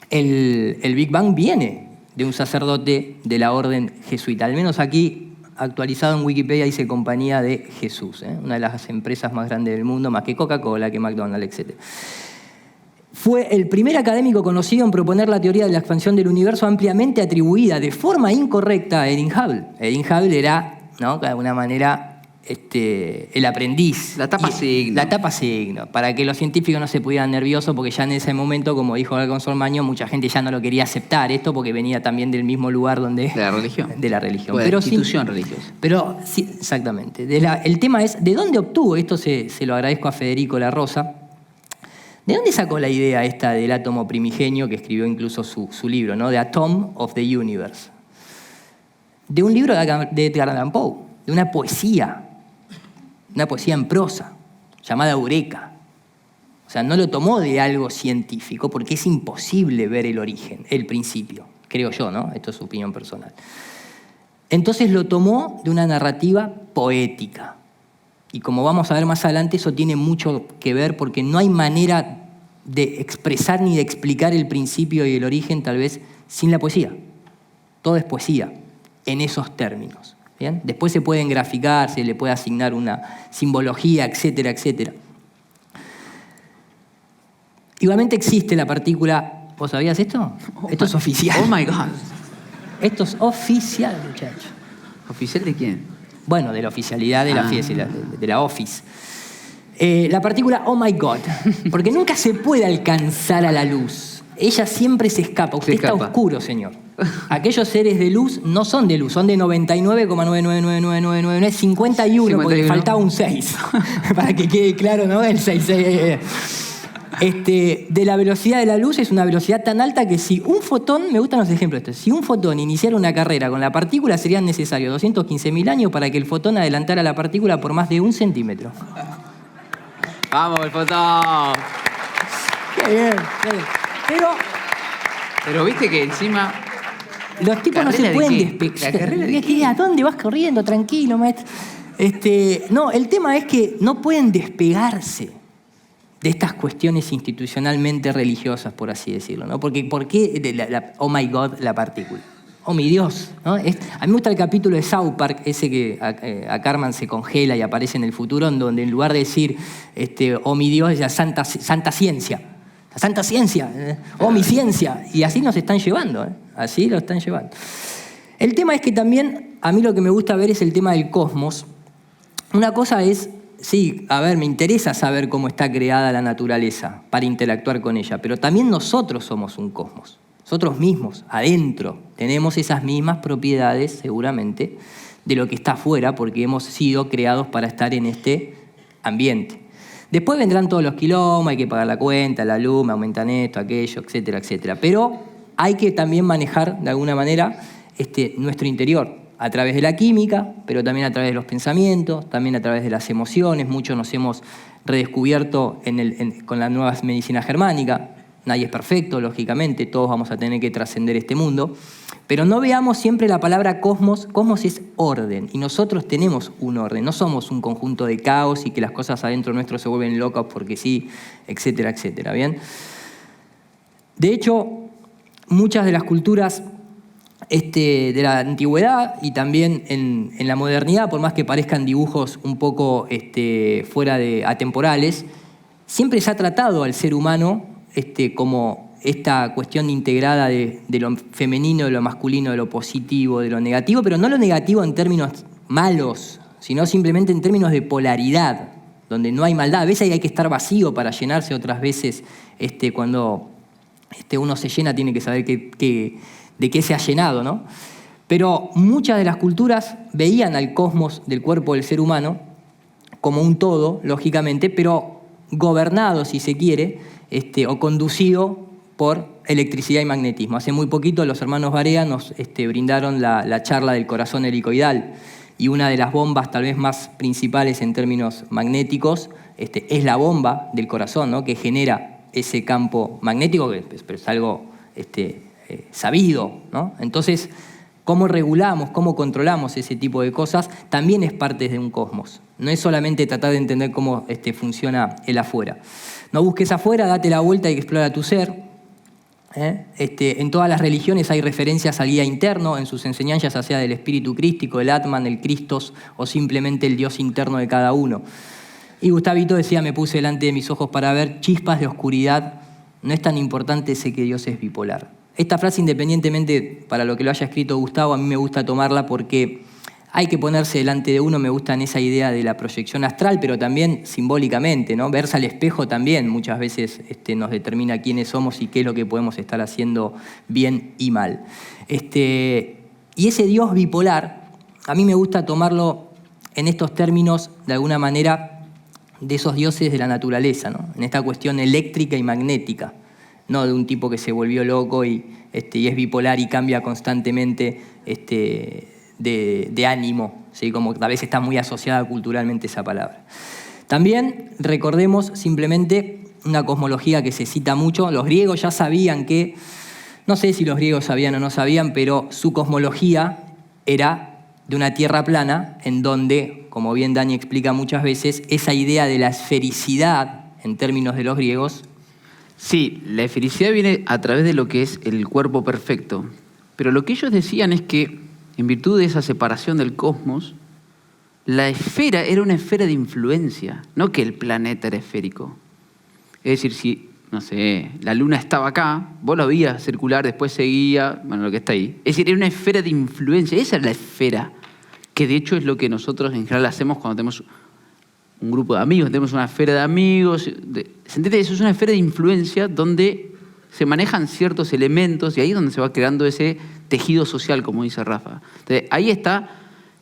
el Big Bang viene de un sacerdote de la orden jesuita. Al menos aquí, actualizado en Wikipedia, dice Compañía de Jesús, una de las empresas más grandes del mundo, más que Coca-Cola, que McDonald's, etc. Fue el primer académico conocido en proponer la teoría de la expansión del universo, ampliamente atribuida de forma incorrecta a Edwin Hubble. Edwin Hubble era, ¿no?, de alguna manera, el aprendiz. La tapa signo. La tapa signo, para que los científicos no se pusieran nerviosos, porque ya en ese momento, como dijo Consolmaño, mucha gente ya no lo quería aceptar esto, porque venía también del mismo lugar donde... De la religión. De la religión. O de pero la institución religiosa. Pero sí, exactamente. El tema es, ¿de dónde obtuvo? Esto se lo agradezco a Federico La Rosa. ¿De dónde sacó la idea esta del átomo primigenio, que escribió incluso su libro, ¿no? The Atom of the Universe? De un libro de Edgar Allan Poe, de una poesía en prosa, llamada Eureka. O sea, no lo tomó de algo científico, porque es imposible ver el origen, el principio, creo yo, ¿no? Esto es su opinión personal. Entonces lo tomó de una narrativa poética. Y como vamos a ver más adelante, eso tiene mucho que ver, porque no hay manera de expresar ni de explicar el principio y el origen, tal vez, sin la poesía. Todo es poesía, en esos términos. ¿Bien? Después se pueden graficar, se le puede asignar una simbología, etcétera, etcétera. Igualmente existe la partícula... ¿Vos sabías esto? Esto es oficial. Oh my God. Esto es oficial, muchachos. ¿Oficial de quién? Bueno, de la oficialidad de la Office. La partícula Oh my God. Porque nunca se puede alcanzar a la luz. Ella siempre se escapa. Usted está oscuro, señor. Aquellos seres de luz no son de luz, son de 99,99999, 51, porque le faltaba un 6. Para que quede claro, ¿no? El 6. De la velocidad de la luz es una velocidad tan alta que si un fotón, me gustan los ejemplos estos, si un fotón iniciara una carrera con la partícula, serían necesarios 215.000 años para que el fotón adelantara a la partícula por más de 1 centímetro. ¡Vamos, el fotón! Qué bien, qué bien. Pero viste que encima... Los tipos no se pueden despegar. ¿La carrera de qué? ¿A dónde vas corriendo? Tranquilo, maestro. No, el tema es que no pueden despegarse de estas cuestiones institucionalmente religiosas, por así decirlo, ¿no? Porque ¿por qué oh my God, la partícula? Oh mi Dios, ¿no? A mí me gusta el capítulo de South Park, ese que a Cartman se congela y aparece en el futuro, en donde en lugar de decir oh mi Dios, es la santa ciencia. La santa ciencia, oh mi ciencia. Y así nos están llevando, así lo están llevando. El tema es que también, a mí lo que me gusta ver es el tema del cosmos. Una cosa es, sí, a ver, me interesa saber cómo está creada la naturaleza para interactuar con ella, pero también nosotros somos un cosmos. Nosotros mismos, adentro, tenemos esas mismas propiedades, seguramente, de lo que está afuera, porque hemos sido creados para estar en este ambiente. Después vendrán todos los quilombos, hay que pagar la cuenta, la luz, me aumentan esto, aquello, etcétera, etcétera. Pero hay que también manejar, de alguna manera, nuestro interior, a través de la química, pero también a través de los pensamientos, también a través de las emociones. Muchos nos hemos redescubierto con la nueva medicina germánica. Nadie es perfecto, lógicamente, todos vamos a tener que trascender este mundo. Pero no veamos siempre la palabra cosmos. Cosmos es orden, y nosotros tenemos un orden. No somos un conjunto de caos y que las cosas adentro nuestro se vuelven locas porque sí, etcétera, etcétera. ¿Bien? De hecho, muchas de las culturas de la antigüedad y también en la modernidad, por más que parezcan dibujos un poco fuera de atemporales, siempre se ha tratado al ser humano como esta cuestión integrada de lo femenino, de lo masculino, de lo positivo, de lo negativo, pero no lo negativo en términos malos, sino simplemente en términos de polaridad. donde no hay maldad. A veces hay que estar vacío para llenarse, otras veces cuando uno se llena tiene que saber de qué se ha llenado, ¿no? Pero muchas de las culturas veían al cosmos del cuerpo del ser humano como un todo, lógicamente, pero gobernado, si se quiere, o conducido por electricidad y magnetismo. Hace muy poquito los hermanos Barea nos brindaron la charla del corazón helicoidal, y una de las bombas tal vez más principales en términos magnéticos es la bomba del corazón, ¿no? Que genera ese campo magnético, pero es algo sabido, ¿no? Entonces, cómo regulamos, cómo controlamos ese tipo de cosas, también es parte de un cosmos. No es solamente tratar de entender cómo funciona el afuera. No busques afuera, date la vuelta y explora tu ser. En todas las religiones hay referencias al guía interno, en sus enseñanzas, ya sea del espíritu crístico, el Atman, el Christos o simplemente el Dios interno de cada uno. Y Gustavito decía, me puse delante de mis ojos para ver chispas de oscuridad, no es tan importante, sé que Dios es bipolar. Esta frase, independientemente para lo que lo haya escrito Gustavo, a mí me gusta tomarla porque hay que ponerse delante de uno, me gusta en esa idea de la proyección astral, pero también simbólicamente, ¿no? Verse al espejo también muchas veces nos determina quiénes somos y qué es lo que podemos estar haciendo bien y mal. Y ese Dios bipolar, a mí me gusta tomarlo en estos términos, de alguna manera, de esos dioses de la naturaleza, ¿no? En esta cuestión eléctrica y magnética, no de un tipo que se volvió loco y es bipolar y cambia constantemente de ánimo, ¿sí? Como tal vez está muy asociada culturalmente esa palabra. También recordemos simplemente una cosmología que se cita mucho. Los griegos ya sabían que, no sé si los griegos sabían o no sabían, pero su cosmología era de una tierra plana en donde, como bien Dani explica muchas veces, esa idea de la esfericidad en términos de los griegos. Sí, la esfericidad viene a través de lo que es el cuerpo perfecto. Pero lo que ellos decían es que, en virtud de esa separación del cosmos, la esfera era una esfera de influencia, no que el planeta era esférico. Es decir, si, no sé, la luna estaba acá, vos lo veías circular, después seguía, bueno, lo que está ahí. Es decir, era una esfera de influencia, esa es la esfera, que de hecho es lo que nosotros en general hacemos cuando tenemos un grupo de amigos, tenemos una esfera de amigos. ¿Se entiende? Eso es una esfera de influencia donde se manejan ciertos elementos y ahí es donde se va creando ese tejido social, como dice Rafa. Entonces, ahí está,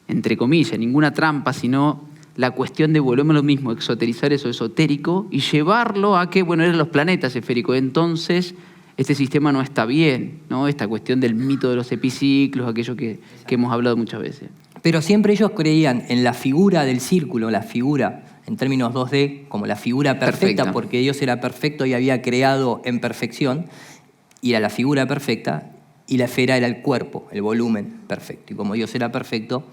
entre comillas, ninguna trampa, sino la cuestión de, volvemos a lo mismo, exoterizar eso esotérico y llevarlo a que, bueno, eran los planetas esféricos. Entonces, este sistema no está bien, ¿no? Esta cuestión del mito de los epiciclos, aquello que hemos hablado muchas veces. Pero siempre ellos creían en la figura del círculo, la figura en términos 2D, como la figura perfecta, porque Dios era perfecto y había creado en perfección, y era la figura perfecta, y la esfera era el cuerpo, el volumen perfecto. Y como Dios era perfecto,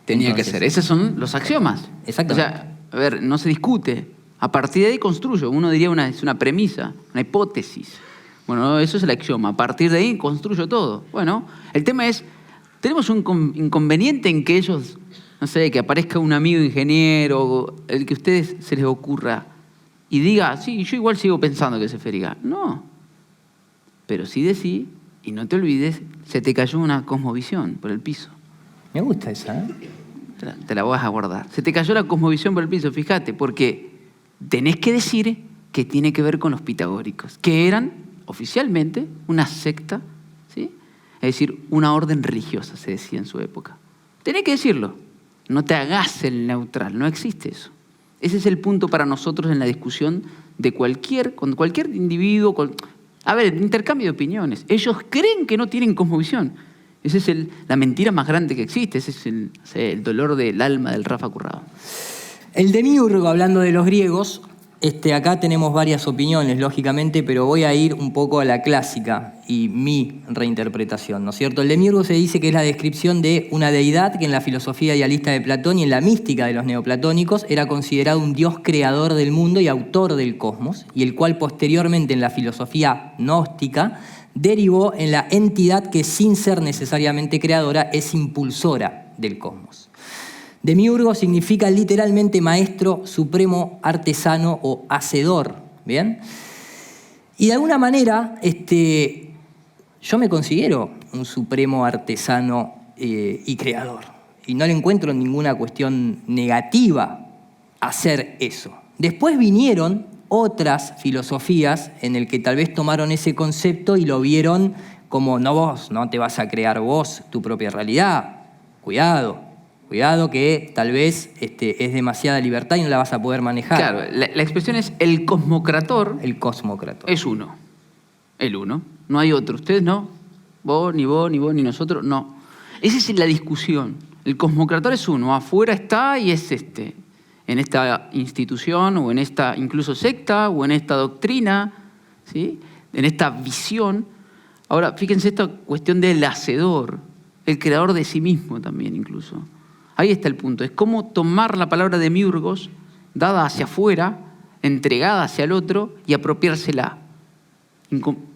tenía que ser. Esos son los axiomas. Exacto. O sea, a ver, no se discute. A partir de ahí construyo. Uno diría es una premisa, una hipótesis. Bueno, eso es el axioma. A partir de ahí construyo todo. Bueno, el tema es, tenemos un inconveniente en que ellos, no sé, que aparezca un amigo ingeniero, el que a ustedes se les ocurra, y diga, sí, yo igual sigo pensando que es esférica. No. Pero sí decí, y no te olvides, se te cayó una cosmovisión por el piso. Me gusta esa, ¿eh? Te la vas a guardar. Se te cayó la cosmovisión por el piso, fíjate, porque tenés que decir que tiene que ver con los pitagóricos, que eran oficialmente una secta, ¿sí? Es decir, una orden religiosa, se decía en su época. Tenés que decirlo. No te hagas el neutral, no existe eso. Ese es el punto para nosotros en la discusión de con cualquier individuo. A ver, intercambio de opiniones. Ellos creen que no tienen cosmovisión. Esa es la mentira más grande que existe. Ese es el dolor del alma del Rafa Currado. El demiurgo, hablando de los griegos, acá tenemos varias opiniones, lógicamente, pero voy a ir un poco a la clásica y mi reinterpretación, ¿no es cierto? El demiurgo se dice que es la descripción de una deidad que en la filosofía idealista de Platón y en la mística de los neoplatónicos era considerado un dios creador del mundo y autor del cosmos, y el cual posteriormente en la filosofía gnóstica derivó en la entidad que, sin ser necesariamente creadora, es impulsora del cosmos. Demiurgo significa literalmente maestro, supremo, artesano o hacedor, ¿bien? Y de alguna manera, yo me considero un supremo artesano y creador. Y no le encuentro ninguna cuestión negativa a hacer eso. Después vinieron otras filosofías en el que tal vez tomaron ese concepto y lo vieron como no te vas a crear vos tu propia realidad. Cuidado que tal vez es demasiada libertad y no la vas a poder manejar. Claro, la expresión es el cosmocrator. El cosmocrator. Es uno. El uno. No hay otro. Ustedes no. Vos, ni ni nosotros, no. Esa es la discusión. El cosmocrator es uno. Afuera está y es en esta institución o en esta incluso secta o en esta doctrina, ¿sí? En esta visión. Ahora, fíjense esta cuestión del hacedor, el creador de sí mismo también incluso. Ahí está el punto. Es cómo tomar la palabra demiurgos, dada hacia afuera, entregada hacia el otro y apropiársela.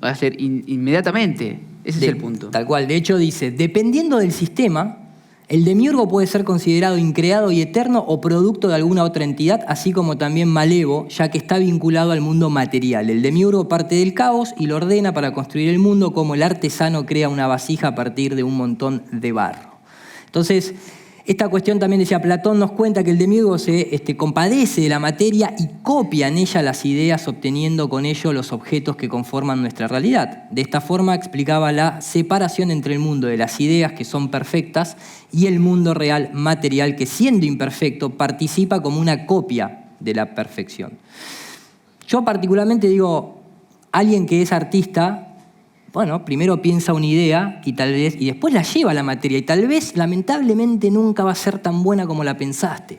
Hacer inmediatamente. Ese es el punto. Tal cual. De hecho dice, dependiendo del sistema, el demiurgo puede ser considerado increado y eterno o producto de alguna otra entidad, así como también malevo, ya que está vinculado al mundo material. El demiurgo parte del caos y lo ordena para construir el mundo, como el artesano crea una vasija a partir de un montón de barro. Entonces, esta cuestión también decía Platón, nos cuenta que el demiurgo se compadece de la materia y copia en ella las ideas, obteniendo con ello los objetos que conforman nuestra realidad. De esta forma explicaba la separación entre el mundo de las ideas, que son perfectas, y el mundo real material, que siendo imperfecto participa como una copia de la perfección. Yo particularmente digo, alguien que es artista, bueno, primero piensa una idea y después la lleva a la materia y tal vez, lamentablemente, nunca va a ser tan buena como la pensaste.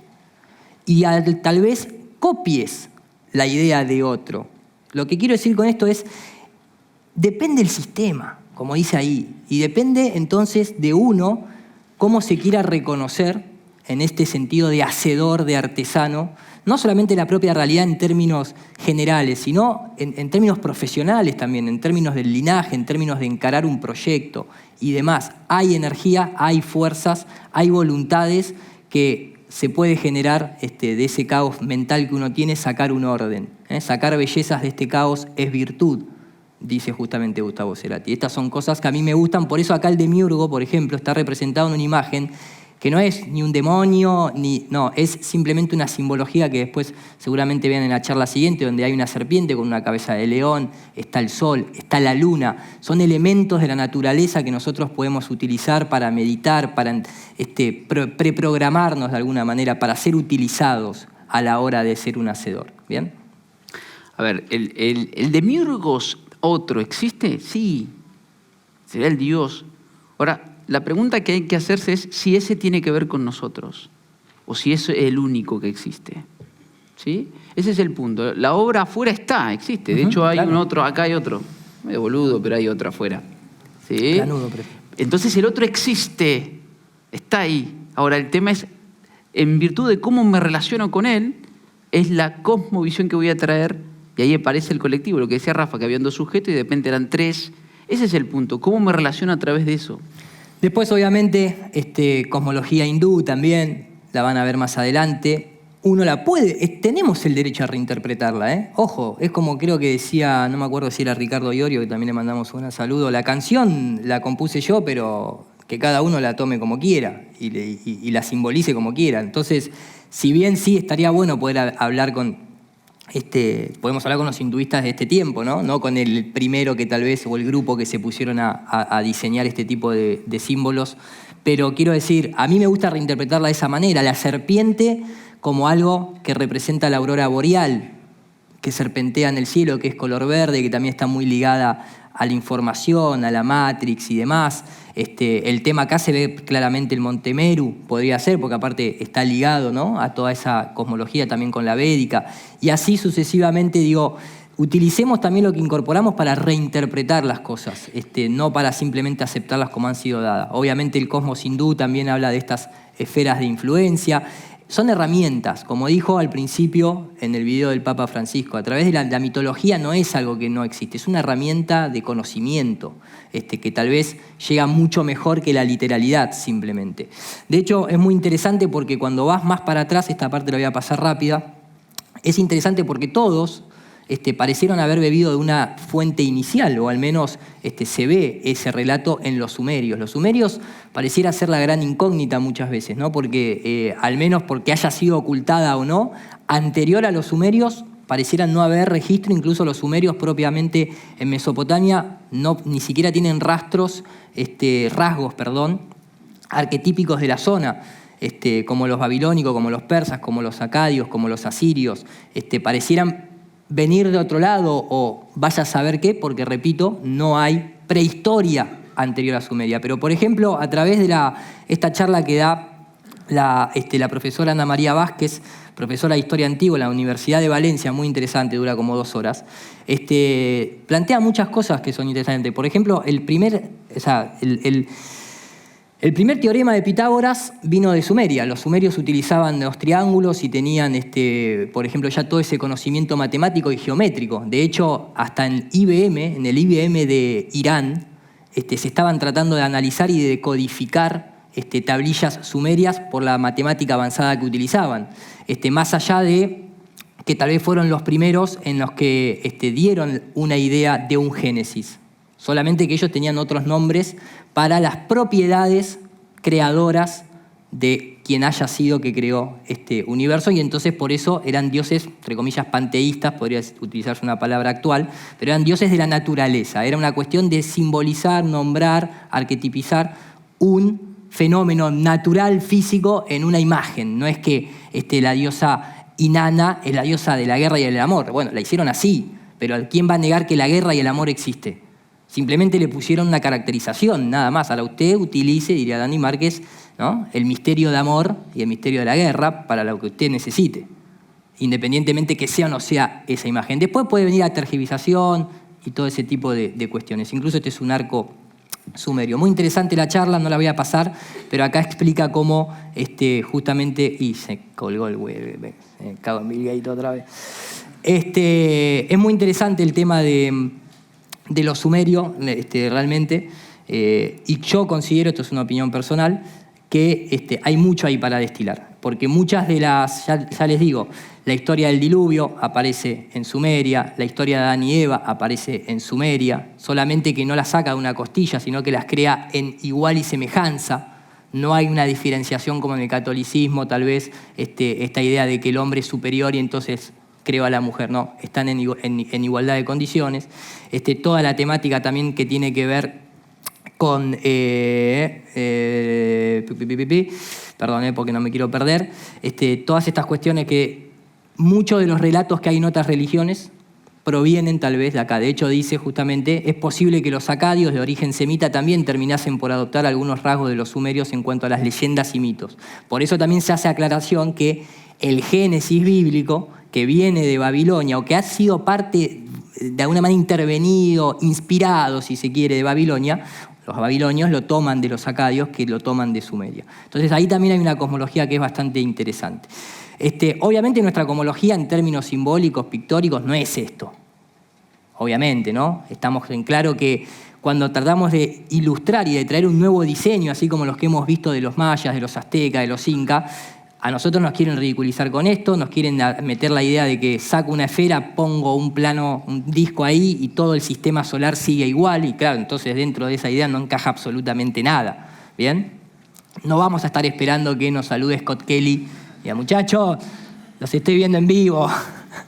Y tal vez copies la idea de otro. Lo que quiero decir con esto es, depende del sistema, como dice ahí, y depende entonces de uno cómo se quiera reconocer en este sentido de hacedor, de artesano, no solamente la propia realidad en términos generales, sino en términos profesionales también, en términos del linaje, en términos de encarar un proyecto y demás. Hay energía, hay fuerzas, hay voluntades que se puede generar de ese caos mental que uno tiene, sacar un orden. Sacar bellezas de este caos es virtud, dice justamente Gustavo Cerati. Estas son cosas que a mí me gustan, por eso acá el demiurgo, por ejemplo, está representado en una imagen que no es ni un demonio, es simplemente una simbología que después seguramente vean en la charla siguiente, donde hay una serpiente con una cabeza de león, está el sol, está la luna. Son elementos de la naturaleza que nosotros podemos utilizar para meditar, para preprogramarnos de alguna manera, para ser utilizados a la hora de ser un hacedor. ¿Bien? A ver, ¿el demiurgos otro existe? Sí, será el Dios. Ahora, la pregunta que hay que hacerse es si ese tiene que ver con nosotros o si es el único que existe. ¿Sí? Ese es el punto. La obra afuera existe. De hecho, hay un otro, acá hay otro. Medio boludo, pero hay otro afuera. ¿Sí? Planudo, entonces el otro existe, está ahí. Ahora, el tema es, en virtud de cómo me relaciono con él, es la cosmovisión que voy a traer, y ahí aparece el colectivo, lo que decía Rafa, que habían 2 sujetos y de repente eran 3. Ese es el punto. ¿Cómo me relaciono a través de eso? Después, obviamente, cosmología hindú también, la van a ver más adelante. Uno la puede, tenemos el derecho a reinterpretarla, ¿eh? Ojo, es como creo que decía, no me acuerdo si era Ricardo Iorio, que también le mandamos un saludo. La canción la compuse yo, pero que cada uno la tome como quiera y la simbolice como quiera. Entonces, si bien sí estaría bueno poder hablar podemos hablar con los hinduistas de este tiempo, ¿no? No con el primero que tal vez, o el grupo que se pusieron a diseñar este tipo de símbolos. Pero quiero decir, a mí me gusta reinterpretarla de esa manera. La serpiente como algo que representa la aurora boreal, que serpentea en el cielo, que es color verde, que también está muy ligada a la información, a la Matrix y demás. El tema acá se ve claramente el Monte Meru, podría ser, porque aparte está ligado, ¿no?, a toda esa cosmología también con la védica. Y así sucesivamente, utilicemos también lo que incorporamos para reinterpretar las cosas, no para simplemente aceptarlas como han sido dadas. Obviamente el cosmos hindú también habla de estas esferas de influencia. Son herramientas, como dijo al principio en el video del Papa Francisco. A través de la mitología no es algo que no existe, es una herramienta de conocimiento, que tal vez llega mucho mejor que la literalidad simplemente. De hecho, es muy interesante porque cuando vas más para atrás, esta parte la voy a pasar rápida, es interesante porque todos parecieron haber bebido de una fuente inicial, o al menos se ve ese relato en los sumerios. Los sumerios pareciera ser la gran incógnita muchas veces, ¿no? Porque, al menos porque haya sido ocultada o no, anterior a los sumerios parecieran no haber registro. Incluso los sumerios propiamente en Mesopotamia ni siquiera tienen rasgos arquetípicos de la zona, como los babilónicos, como los persas, como los acadios, como los asirios, parecieran venir de otro lado, o vaya a saber qué, porque, repito, no hay prehistoria anterior a Sumeria. Pero, por ejemplo, a través de esta charla que da la profesora Ana María Vázquez, profesora de Historia Antigua en la Universidad de Valencia, muy interesante, dura como 2 horas, plantea muchas cosas que son interesantes. Por ejemplo, el primer teorema de Pitágoras vino de Sumeria. Los sumerios utilizaban los triángulos y tenían, por ejemplo, ya todo ese conocimiento matemático y geométrico. De hecho, hasta en el IBM de Irán, se estaban tratando de analizar y de decodificar tablillas sumerias por la matemática avanzada que utilizaban. Más allá de que tal vez fueron los primeros en los que dieron una idea de un Génesis. Solamente que ellos tenían otros nombres para las propiedades creadoras de quien haya sido que creó este universo, y entonces por eso eran dioses, entre comillas, panteístas, podría utilizarse una palabra actual, pero eran dioses de la naturaleza. Era una cuestión de simbolizar, nombrar, arquetipizar un fenómeno natural, físico, en una imagen. No es que la diosa Inanna es la diosa de la guerra y el amor. Bueno, la hicieron así, pero ¿quién va a negar que la guerra y el amor existe? Simplemente le pusieron una caracterización, nada más. Ahora usted utilice, diría Dani Márquez, ¿no?, el misterio de amor y el misterio de la guerra para lo que usted necesite, independientemente que sea o no sea esa imagen. Después puede venir la tergiversación y todo ese tipo de cuestiones. Incluso este es un arco sumerio. Muy interesante la charla, no la voy a pasar, pero acá explica cómo justamente... Y se colgó el güey, me cago en Bill Gates otra vez. Es muy interesante el tema de los sumerios, realmente, y yo considero, esto es una opinión personal, que hay mucho ahí para destilar, porque muchas de las, ya les digo, la historia del diluvio aparece en Sumeria, la historia de Adán y Eva aparece en Sumeria, solamente que no las saca de una costilla, sino que las crea en igual y semejanza. No hay una diferenciación como en el catolicismo, tal vez, esta idea de que el hombre es superior y entonces creó a la mujer. No, están en igualdad de condiciones. Toda la temática también que tiene que ver con... perdón, porque no me quiero perder. Todas estas cuestiones que muchos de los relatos que hay en otras religiones provienen tal vez de acá. De hecho, dice justamente, es posible que los acadios de origen semita también terminasen por adoptar algunos rasgos de los sumerios en cuanto a las leyendas y mitos. Por eso también se hace aclaración que el Génesis bíblico, que viene de Babilonia, o que ha sido parte, de alguna manera intervenido, inspirado, si se quiere, de Babilonia, los babilonios lo toman de los acadios, que lo toman de Sumeria. Entonces ahí también hay una cosmología que es bastante interesante. Obviamente nuestra cosmología en términos simbólicos, pictóricos, no es esto. Obviamente, ¿no? Estamos en claro que cuando tratamos de ilustrar y de traer un nuevo diseño, así como los que hemos visto de los mayas, de los aztecas, de los incas, a nosotros nos quieren ridiculizar con esto, nos quieren meter la idea de que saco una esfera, pongo un plano, un disco ahí y todo el sistema solar sigue igual, y claro, entonces dentro de esa idea no encaja absolutamente nada. ¿Bien? No vamos a estar esperando que nos salude Scott Kelly y diga, muchachos, los estoy viendo en vivo.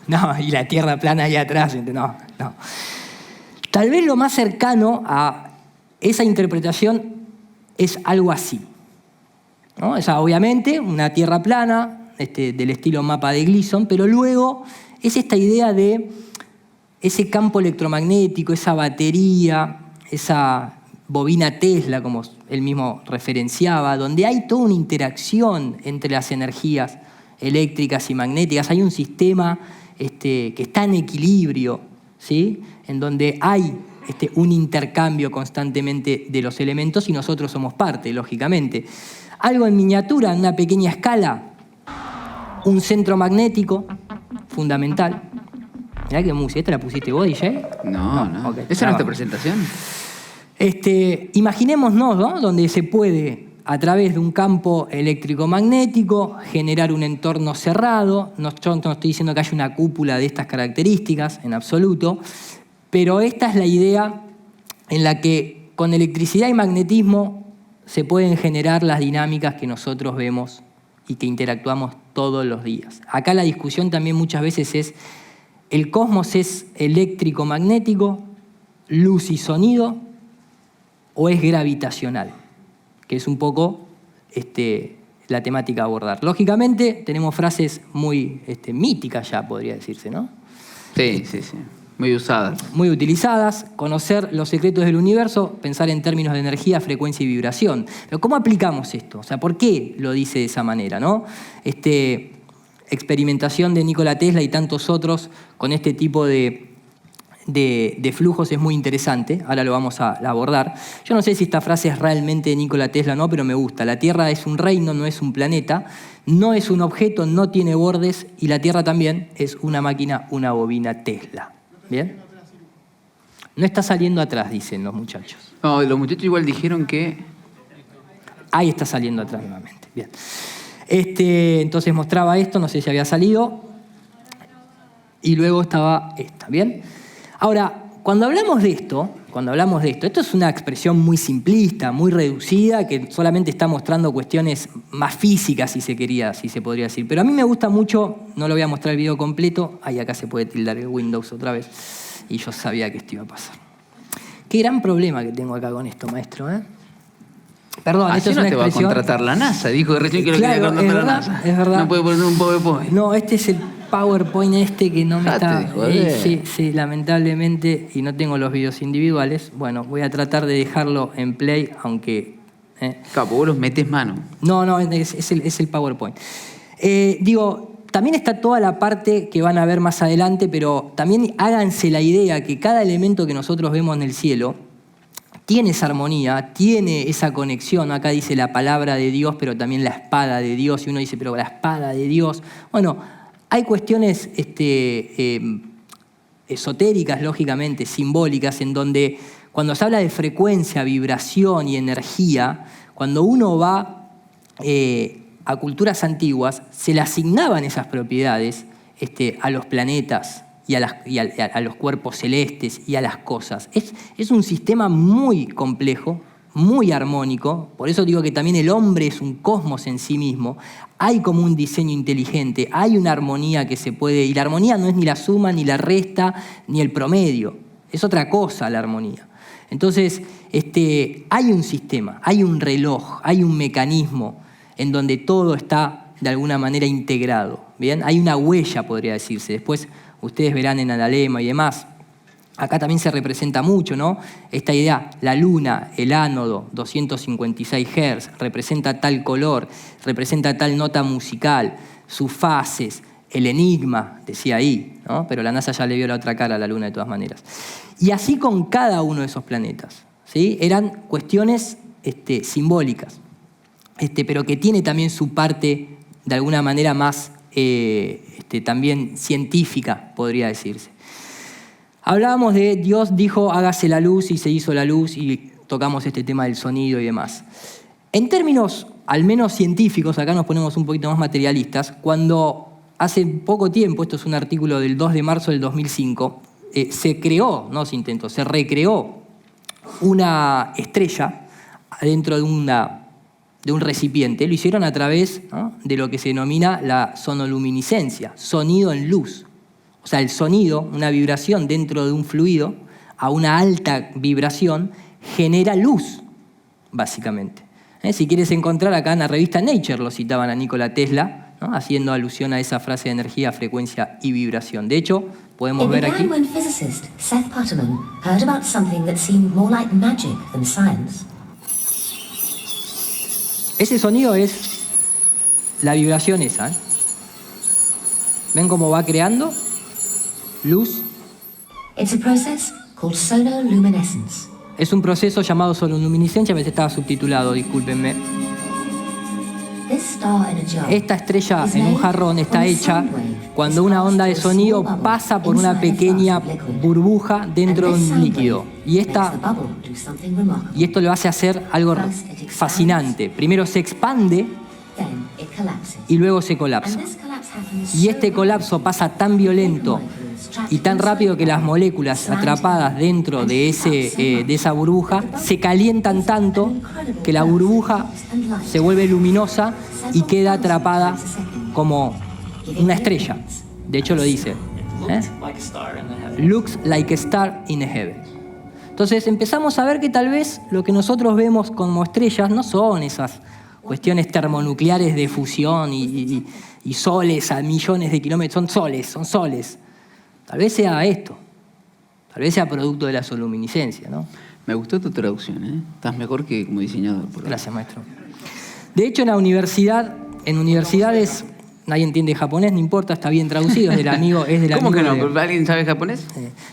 No, y la tierra plana ahí atrás. No. Tal vez lo más cercano a esa interpretación es algo así, ¿no? O sea, obviamente una tierra plana, del estilo mapa de Gleason, pero luego es esta idea de ese campo electromagnético, esa batería, esa bobina Tesla, como él mismo referenciaba, donde hay toda una interacción entre las energías eléctricas y magnéticas. Hay un sistema que está en equilibrio, ¿sí?, en donde hay un intercambio constantemente de los elementos y nosotros somos parte, lógicamente. Algo en miniatura, en una pequeña escala, un centro magnético fundamental. Mirá qué música, ¿esta la pusiste vos, DJ? No. Okay. ¿Esa no es tu presentación? Imaginémonos, ¿no?, donde se puede a través de un campo eléctrico-magnético, generar un entorno cerrado. Yo no estoy diciendo que haya una cúpula de estas características, en absoluto, pero esta es la idea en la que con electricidad y magnetismo se pueden generar las dinámicas que nosotros vemos y que interactuamos todos los días. Acá la discusión también muchas veces es, ¿el cosmos es eléctrico-magnético, luz y sonido, o es gravitacional? Que es un poco la temática a abordar. Lógicamente, tenemos frases muy míticas ya, podría decirse, ¿no? Sí, sí, sí. Muy usadas. Muy utilizadas. Conocer los secretos del universo, pensar en términos de energía, frecuencia y vibración. Pero ¿cómo aplicamos esto? O sea, ¿por qué lo dice de esa manera, no? Experimentación de Nikola Tesla y tantos otros con este tipo de flujos es muy interesante. Ahora lo vamos a abordar. Yo no sé si esta frase es realmente de Nikola Tesla o no, pero me gusta. La Tierra es un reino, no es un planeta. No es un objeto, no tiene bordes. Y la Tierra también es una máquina, una bobina Tesla. ¿Bien? No está saliendo atrás, dicen los muchachos. No, los muchachos igual dijeron que... Ahí está saliendo atrás nuevamente. Bien. Entonces mostraba esto, no sé si había salido. Y luego estaba esta. ¿Bien? Ahora, cuando hablamos de esto, esto es una expresión muy simplista, muy reducida, que solamente está mostrando cuestiones más físicas, si se podría decir. Pero a mí me gusta mucho, no lo voy a mostrar el video completo, ahí acá se puede tildar el Windows otra vez, y yo sabía que esto iba a pasar. Qué gran problema que tengo acá con esto, maestro, ¿eh? Perdón, así esto es no una te expresión... va a contratar la NASA, dijo que recién que lo quería contratar la NASA. Es verdad. No puede poner un PowerPoint. No, este es el PowerPoint que no me está... Sí, lamentablemente, y no tengo los videos individuales. Bueno, voy a tratar de dejarlo en play, aunque... Capo, vos los metés mano. No, es el PowerPoint. También está toda la parte que van a ver más adelante, pero también háganse la idea que cada elemento que nosotros vemos en el cielo tiene esa armonía, tiene esa conexión. Acá dice la palabra de Dios, pero también la espada de Dios. Y uno dice, pero la espada de Dios... Bueno, hay cuestiones esotéricas, lógicamente, simbólicas, en donde cuando se habla de frecuencia, vibración y energía, cuando uno va a culturas antiguas, se le asignaban esas propiedades a los planetas y a los cuerpos celestes y a las cosas. Es un sistema muy complejo, muy armónico, por eso digo que también el hombre es un cosmos en sí mismo. Hay como un diseño inteligente, hay una armonía que se puede... Y la armonía no es ni la suma, ni la resta, ni el promedio. Es otra cosa la armonía. Entonces, hay un sistema, hay un reloj, hay un mecanismo en donde todo está de alguna manera integrado. ¿Bien? Hay una huella, podría decirse. Después ustedes verán en Analema y demás. Acá también se representa mucho, ¿no? Esta idea, la luna, el ánodo, 256 Hz, representa tal color, representa tal nota musical, sus fases, el enigma, decía ahí, ¿no? Pero la NASA ya le vio la otra cara a la luna de todas maneras. Y así con cada uno de esos planetas, ¿sí? Eran cuestiones simbólicas, pero que tiene también su parte, de alguna manera, más también científica, podría decirse. Hablábamos de Dios dijo, hágase la luz, y se hizo la luz, y tocamos este tema del sonido y demás. En términos, al menos científicos, acá nos ponemos un poquito más materialistas, cuando hace poco tiempo, esto es un artículo del 2 de marzo del 2005, se recreó una estrella dentro de un recipiente. Lo hicieron a través, ¿no?, de lo que se denomina la sonoluminiscencia, sonido en luz. O sea, el sonido, una vibración dentro de un fluido, a una alta vibración, genera luz, básicamente. Si quieres encontrar acá en la revista Nature, lo citaban a Nikola Tesla, ¿no?, haciendo alusión a esa frase de energía, frecuencia y vibración. De hecho, podemos ver aquí... when physicist Seth Potterman heard about something that seemed more like magic than science. Ese sonido es la vibración esa, ¿eh? ¿Ven cómo va creando luz? It's a process called sonoluminescence. Es un proceso llamado sonoluminiscencia, a veces estaba subtitulado, discúlpenme. This Esta estrella en un jarrón está hecha cuando una onda de sonido pasa por una pequeña burbuja dentro de un líquido. Y esto lo hace hacer algo fascinante. Primero se expande y luego se colapsa. Y este colapso pasa tan violento y tan rápido que las moléculas atrapadas dentro de esa burbuja se calientan tanto que la burbuja se vuelve luminosa y queda atrapada como una estrella. De hecho lo dice. Looks like a star in the heaven. Entonces empezamos a ver que tal vez lo que nosotros vemos como estrellas no son esas cuestiones termonucleares de fusión y soles a millones de kilómetros. Son soles. Tal vez sea esto. Tal vez sea producto de la soluminiscencia, ¿no? Me gustó tu traducción, ¿eh? Estás mejor que como diseñador. Gracias, maestro. De hecho, en universidades, nadie entiende japonés, no importa, está bien traducido, es del amigo. ¿Cómo que no? ¿Alguien sabe japonés?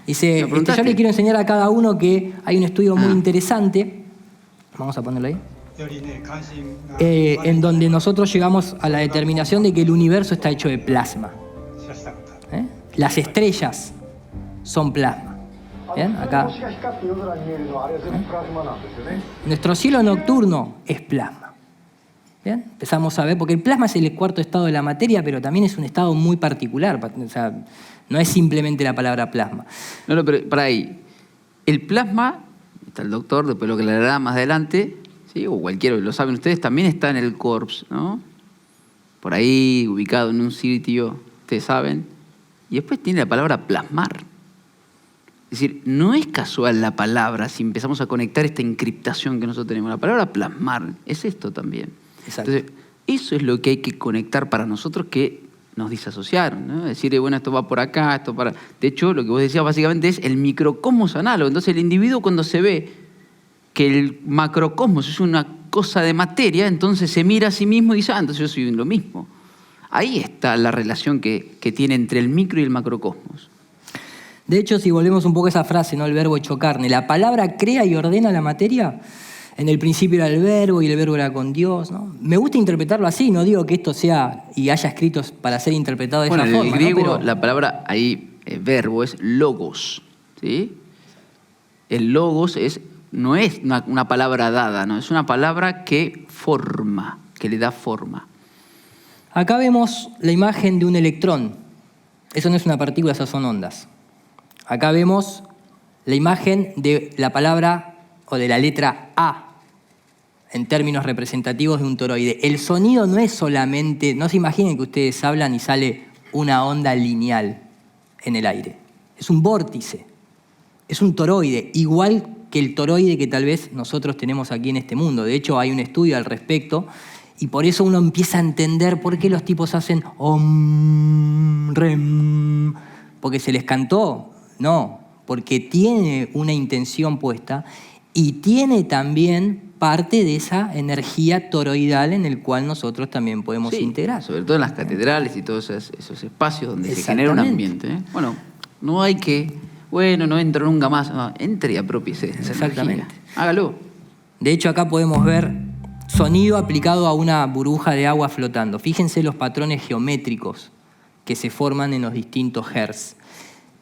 Dice, yo le quiero enseñar a cada uno que hay un estudio muy interesante. Vamos a ponerlo ahí. En donde nosotros llegamos a la determinación de que el universo está hecho de plasma. Las estrellas son plasma. ¿Bien? Acá. Nuestro cielo nocturno es plasma. ¿Bien? Empezamos a ver, porque el plasma es el cuarto estado de la materia, pero también es un estado muy particular. O sea, no es simplemente la palabra plasma. No, pero para ahí. El plasma, está el doctor, después lo que le hará más adelante, ¿sí? O cualquiera, lo saben ustedes, también está en el corpus, ¿no? Por ahí, ubicado en un sitio, ustedes saben. Y después tiene la palabra plasmar. Es decir, no es casual la palabra si empezamos a conectar esta encriptación que nosotros tenemos. La palabra plasmar es esto también. Exacto. Entonces, eso es lo que hay que conectar para nosotros que nos disasociaron, ¿no? Es decir, bueno, esto va por acá, esto para... De hecho, lo que vos decías básicamente es el microcosmos análogo. Entonces, el individuo cuando se ve que el macrocosmos es una cosa de materia, entonces se mira a sí mismo y dice, entonces yo soy lo mismo. Ahí está la relación que tiene entre el micro y el macrocosmos. De hecho, si volvemos un poco a esa frase, ¿no? El verbo hecho carne. La palabra crea y ordena la materia. En el principio era el verbo y el verbo era con Dios, ¿no? Me gusta interpretarlo así, no digo que esto sea y haya escritos para ser interpretado de esa forma. En el griego, ¿no? Pero la palabra ahí, verbo, es logos, ¿sí? El logos no es una palabra dada, ¿no? Es una palabra que forma, que le da forma. Acá vemos la imagen de un electrón. Eso no es una partícula, esas son ondas. Acá vemos la imagen de la palabra o de la letra A en términos representativos de un toroide. El sonido no es solamente, no se imaginen que ustedes hablan y sale una onda lineal en el aire. Es un vórtice, es un toroide, igual que el toroide que tal vez nosotros tenemos aquí en este mundo. De hecho, hay un estudio al respecto. Y por eso uno empieza a entender por qué los tipos hacen om, rem, porque se les cantó. No, porque tiene una intención puesta y tiene también parte de esa energía toroidal en el cual nosotros también podemos integrar. Sobre todo en las catedrales y todos esos espacios donde se genera un ambiente, ¿eh? Bueno, no hay que, no entro nunca más. No, entre y apropiese de esa Exactamente. energía. Hágalo. De hecho, acá podemos ver sonido aplicado a una burbuja de agua flotando. Fíjense los patrones geométricos que se forman en los distintos hertz.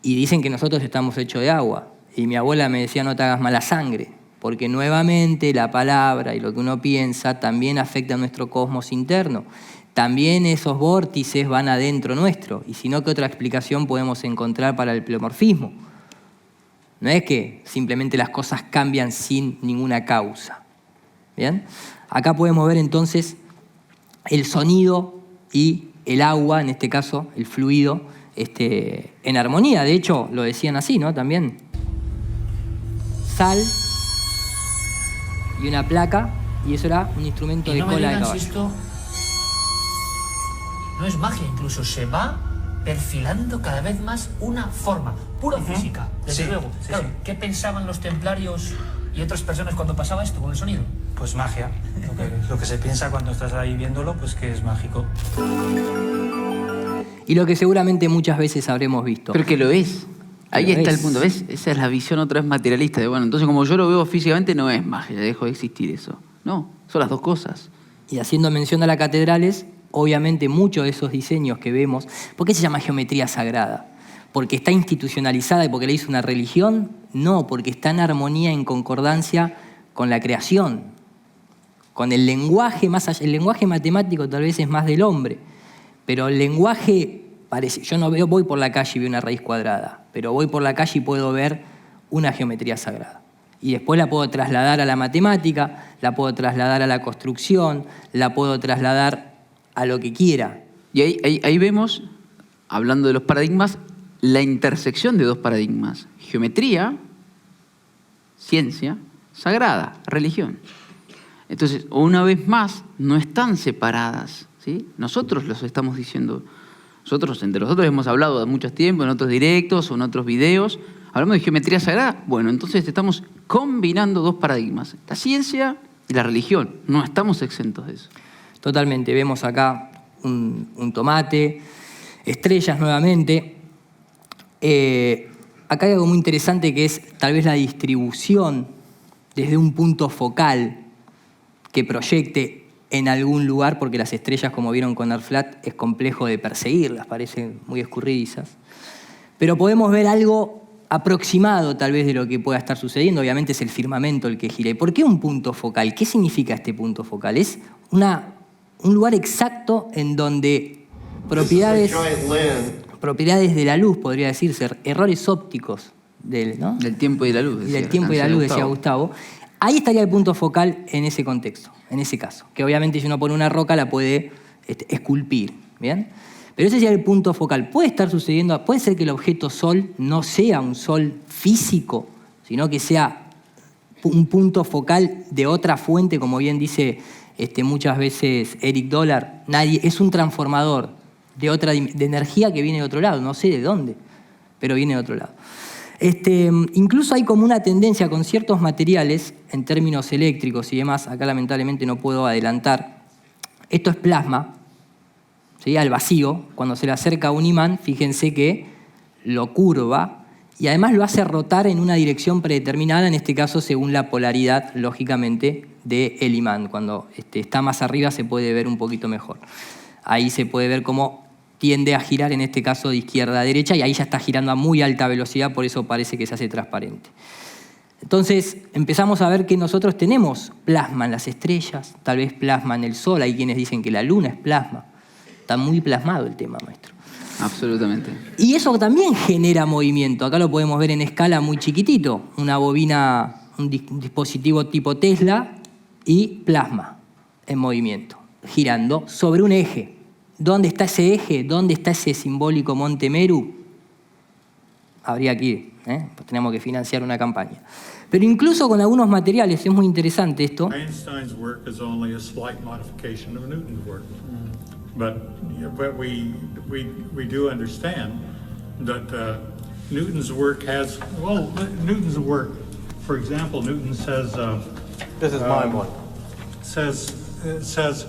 Y dicen que nosotros estamos hechos de agua. Y mi abuela me decía, no te hagas mala sangre, porque nuevamente la palabra y lo que uno piensa también afecta a nuestro cosmos interno. También esos vórtices van adentro nuestro. Y si no, ¿qué otra explicación podemos encontrar para el pleomorfismo? No es que simplemente las cosas cambian sin ninguna causa. ¿Bien? Acá podemos ver entonces el sonido y el agua, en este caso el fluido, en armonía. De hecho, lo decían así, ¿no? También sal y una placa, y eso era un instrumento de cola de caballo. Esto no es magia, incluso se va perfilando cada vez más una forma, pura física, desde luego. Claro, ¿qué pensaban los templarios y otras personas cuando pasaba esto con el sonido? Pues magia. Lo que se piensa cuando estás ahí viéndolo, pues que es mágico. Y lo que seguramente muchas veces habremos visto. Pero que lo es. Ahí está el punto, ¿ves? Esa es la visión otra vez materialista. Entonces como yo lo veo físicamente, no es magia, dejo de existir eso. No, son las dos cosas. Y haciendo mención a las catedrales, obviamente muchos de esos diseños que vemos, ¿por qué se llama geometría sagrada? ¿Porque está institucionalizada y porque la hizo una religión? No, porque está en armonía, en concordancia con la creación, con el lenguaje más allá. El lenguaje matemático tal vez es más del hombre, pero el lenguaje parece. Yo no voy por la calle y veo una raíz cuadrada, pero voy por la calle y puedo ver una geometría sagrada. Y después la puedo trasladar a la matemática, la puedo trasladar a la construcción, la puedo trasladar a lo que quiera. Y ahí vemos, hablando de los paradigmas, la intersección de dos paradigmas. Geometría, ciencia, sagrada, religión. Entonces, una vez más, no están separadas, ¿sí? Nosotros los estamos diciendo. Entre nosotros hemos hablado de mucho tiempo, en otros directos o en otros videos. Hablamos de geometría sagrada. Bueno, entonces estamos combinando dos paradigmas, la ciencia y la religión. No estamos exentos de eso. Totalmente. Vemos acá un tomate, estrellas nuevamente. Acá hay algo muy interesante que es tal vez la distribución desde un punto focal que proyecte en algún lugar, porque las estrellas, como vieron con Earthflat, es complejo de perseguirlas, parecen muy escurridizas. Pero podemos ver algo aproximado tal vez de lo que pueda estar sucediendo. Obviamente es el firmamento el que gira. ¿Y por qué un punto focal? ¿Qué significa este punto focal? Es un lugar exacto en donde propiedades de la luz, podría decirse, errores ópticos del tiempo y de la luz. Del tiempo y de la luz, decía Gustavo. Ahí estaría el punto focal en ese contexto, en ese caso. Que obviamente si uno pone una roca la puede esculpir, ¿bien? Pero ese sería el punto focal. Puede estar sucediendo, puede ser que el objeto Sol no sea un Sol físico, sino que sea un punto focal de otra fuente, como bien dice muchas veces Eric Dollar. Es un transformador de energía que viene de otro lado, no sé de dónde, pero viene de otro lado. Incluso hay como una tendencia con ciertos materiales, en términos eléctricos y demás, acá lamentablemente no puedo adelantar. Esto es plasma, ¿sí? Al vacío. Cuando se le acerca a un imán, fíjense que lo curva y además lo hace rotar en una dirección predeterminada, en este caso según la polaridad, lógicamente, del imán. Cuando está más arriba se puede ver un poquito mejor. Ahí se puede ver cómo tiende a girar, en este caso de izquierda a derecha, y ahí ya está girando a muy alta velocidad, por eso parece que se hace transparente. Entonces empezamos a ver que nosotros tenemos plasma en las estrellas, tal vez plasma en el Sol. Hay quienes dicen que la Luna es plasma. Está muy plasmado el tema, maestro. Absolutamente. Y eso también genera movimiento. Acá lo podemos ver en escala muy chiquitito. Una bobina, un dispositivo tipo Tesla y plasma en movimiento, girando sobre un eje. ¿Dónde está ese eje? ¿Dónde está ese simbólico Monte Meru? Habría que ir, pues tenemos que financiar una campaña. Pero incluso con algunos materiales, es muy interesante esto. Einstein's work is only a slight modification of Newton's work. But we do understand that Newton's work has, Newton's work, for example, Newton says, this is my one. Says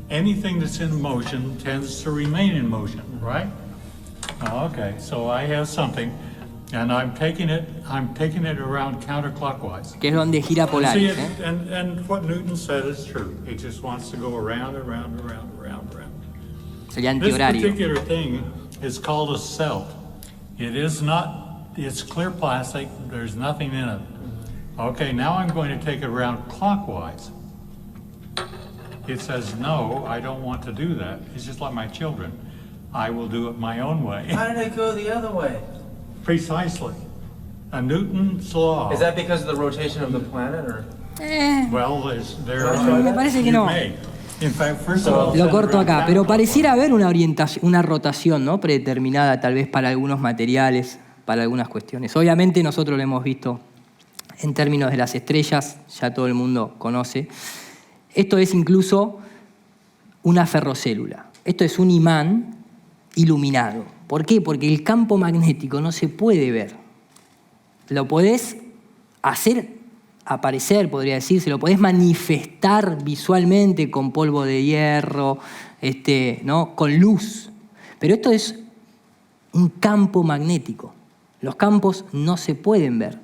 anything that's in motion tends to remain in motion, right? Okay, so I have something, and I'm taking it around counterclockwise. Que es donde gira Polaris. And what Newton said is true. He just wants to go around, around, around, around, around. Sería antihorario. This particular thing is called a cell. It is not. It's clear plastic. There's nothing in it. Okay, now I'm going to take it around clockwise. It says, no, I don't want to do that. It's just like my children. I will do it my own way. How did it go the other way? Precisely. A Newton's law. Is that because of the rotation of the planet, or? Well, Me parece que no. In fact, first of all, Lo corto acá, pero pareciera haber una orientación, una rotación, ¿no? Predeterminada tal vez para algunos materiales, para algunas cuestiones. Obviamente nosotros lo hemos visto en términos de las estrellas, ya todo el mundo conoce. Esto es incluso una ferrocélula. Esto es un imán iluminado. ¿Por qué? Porque el campo magnético no se puede ver. Lo podés hacer aparecer, podría decirse, lo podés manifestar visualmente con polvo de hierro, ¿no? Con luz. Pero esto es un campo magnético. Los campos no se pueden ver.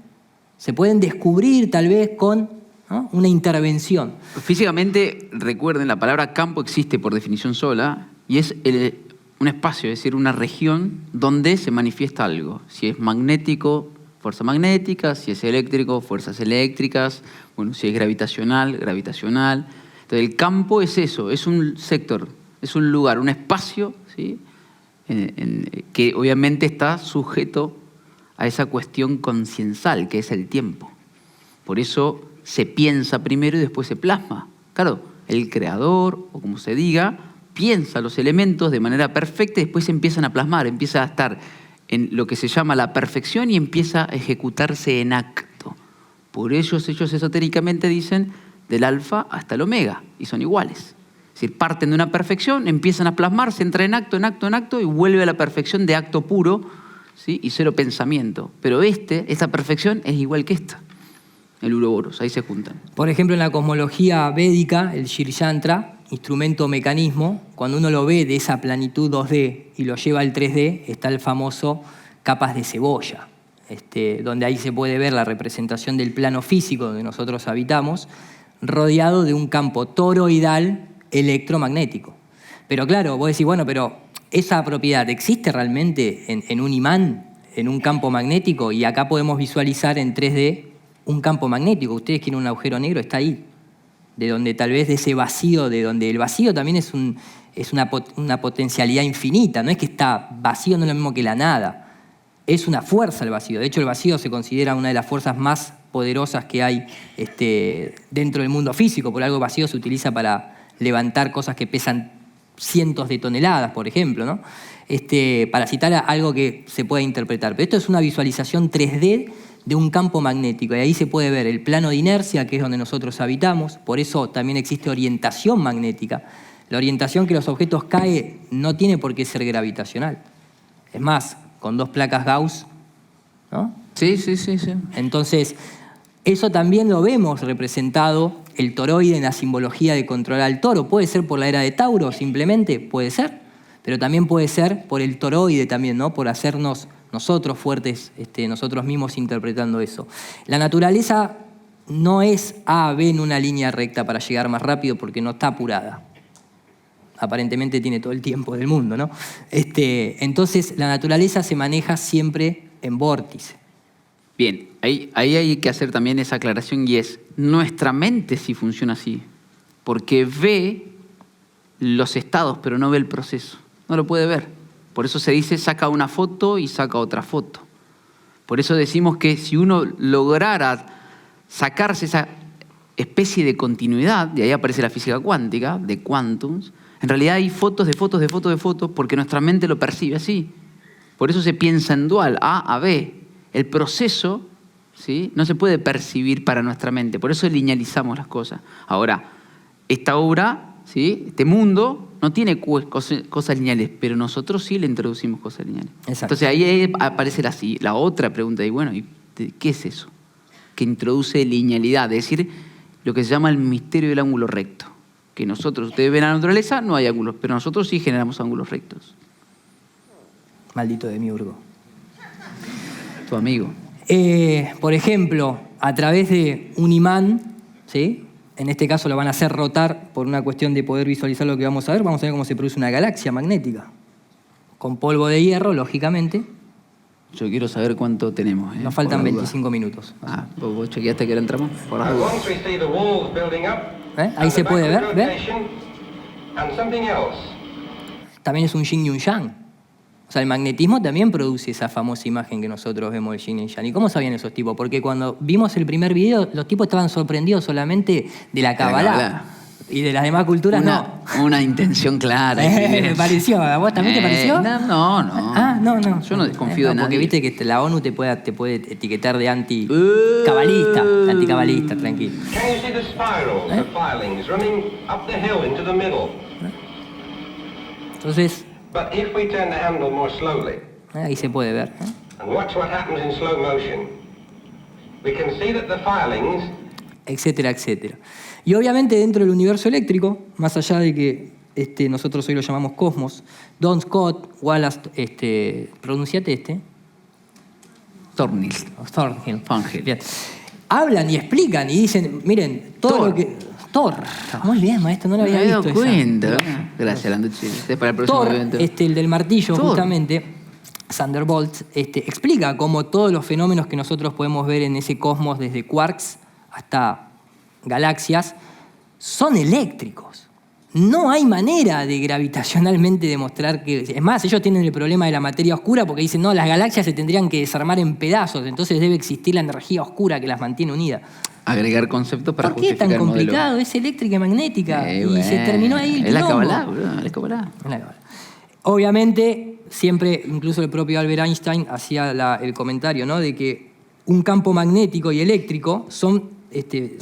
Se pueden descubrir tal vez con ¿no? Una intervención. Físicamente, recuerden, la palabra campo existe por definición sola y es un espacio, es decir, una región donde se manifiesta algo. Si es magnético, fuerza magnética, si es eléctrico, fuerzas eléctricas, bueno, si es gravitacional, gravitacional. Entonces, el campo es eso, es un sector, es un lugar, un espacio, ¿sí? Que obviamente está sujeto a esa cuestión conciencial, que es el tiempo. Por eso se piensa primero y después se plasma. Claro, el creador, o como se diga, piensa los elementos de manera perfecta y después se empiezan a plasmar, empieza a estar en lo que se llama la perfección y empieza a ejecutarse en acto. Por ello ellos esotéricamente dicen del alfa hasta el omega, y son iguales. Es decir, parten de una perfección, empiezan a plasmarse, entra en acto, en acto, en acto, y vuelve a la perfección de acto puro, ¿sí? Y cero pensamiento. Pero esta perfección es igual que esta, el Uroboros, ahí se juntan. Por ejemplo, en la cosmología védica, el Shri Yantra, instrumento mecanismo, cuando uno lo ve de esa planitud 2D y lo lleva al 3D, está el famoso capas de cebolla, donde ahí se puede ver la representación del plano físico donde nosotros habitamos, rodeado de un campo toroidal electromagnético. Pero claro, vos decís, bueno, pero esa propiedad existe realmente en un imán, en un campo magnético, y acá podemos visualizar en 3D un campo magnético. Ustedes quieren un agujero negro, está ahí. De donde tal vez de ese vacío, de donde el vacío también es una potencialidad infinita, no es que está vacío, no es lo mismo que la nada, es una fuerza el vacío. De hecho, el vacío se considera una de las fuerzas más poderosas que hay dentro del mundo físico. Por algo el vacío se utiliza para levantar cosas que pesan cientos de toneladas, por ejemplo, ¿no? Para citar algo que se pueda interpretar. Pero esto es una visualización 3D de un campo magnético, y ahí se puede ver el plano de inercia, que es donde nosotros habitamos. Por eso también existe orientación magnética. La orientación que los objetos caen no tiene por qué ser gravitacional. Es más, con 2 placas Gauss, ¿no? Sí. Entonces, eso también lo vemos representado, el toroide, en la simbología de controlar al toro. Puede ser por la era de Tauro, simplemente, puede ser, pero también puede ser por el toroide también, ¿no? Por hacernos nosotros fuertes, nosotros mismos interpretando eso. La naturaleza no es A, B en una línea recta para llegar más rápido porque no está apurada. Aparentemente tiene todo el tiempo del mundo, ¿no? Entonces, la naturaleza se maneja siempre en vórtice. Bien, ahí hay que hacer también esa aclaración, y es, nuestra mente sí funciona así, porque ve los estados, pero no ve el proceso. No lo puede ver. Por eso se dice, saca una foto y saca otra foto. Por eso decimos que si uno lograra sacarse esa especie de continuidad, de ahí aparece la física cuántica, de quantums, en realidad hay fotos de fotos de fotos de fotos, porque nuestra mente lo percibe así. Por eso se piensa en dual, A a B. El proceso, ¿sí?, no se puede percibir para nuestra mente, por eso linealizamos las cosas. Ahora, esta obra, ¿sí?, este mundo no tiene cosas lineales, pero nosotros sí le introducimos cosas lineales. Exacto. Entonces ahí aparece la otra pregunta, y bueno, ¿qué es eso? Que introduce linealidad, es decir, lo que se llama el misterio del ángulo recto. Que nosotros, ustedes ven a la naturaleza, no hay ángulos, pero nosotros sí generamos ángulos rectos. Maldito Demiurgo. Tu amigo. Por ejemplo, a través de un imán, ¿sí?, en este caso lo van a hacer rotar por una cuestión de poder visualizar lo que vamos a ver cómo se produce una galaxia magnética. Con polvo de hierro, lógicamente. Yo quiero saber cuánto tenemos. Nos faltan 25 minutos. ¿Vos chequeaste que ahora entramos? Por las dudas. Ahí se puede ver, ¿ves? También es un yin y un yang. O sea, el magnetismo también produce esa famosa imagen que nosotros vemos del yin y yang. ¿Y cómo sabían esos tipos? Porque cuando vimos el primer video, los tipos estaban sorprendidos solamente de la Kabbalah. Y de las demás culturas no. Una intención clara. Me pareció. ¿A vos también te pareció? No. Ah, no. Yo no desconfío de nadie. Porque viste que la ONU te puede etiquetar de anticabalista. Anticabalista, tranquilo. Entonces, ahí se puede ver. Etcétera, etcétera. Y obviamente dentro del universo eléctrico, más allá de que nosotros hoy lo llamamos cosmos, Don Scott, Wallace, pronunciate Thornhill. Bien. hablan y explican y dicen, miren, todo lo que... Thor. Muy bien, maestro, no lo había visto. Me había dado cuenta. Gracias, Landucci. Para el próximo Thor, evento. el del martillo, Thor. justamente, Thunderbolt, explica cómo todos los fenómenos que nosotros podemos ver en ese cosmos, desde quarks hasta galaxias, son eléctricos. No hay manera de gravitacionalmente demostrar que... Es más, ellos tienen el problema de la materia oscura porque dicen, no, las galaxias se tendrían que desarmar en pedazos, entonces debe existir la energía oscura que las mantiene unidas. Agregar conceptos para ¿Por qué es justificar tan el modelo. complicado? Es eléctrica y magnética. Y Bueno, se terminó ahí el es la quilombo. Kabbalah, boludo, es la Kabbalah. Es la Kabbalah. Obviamente, siempre, incluso el propio Albert Einstein hacía el comentario, ¿no?, de que un campo magnético y eléctrico son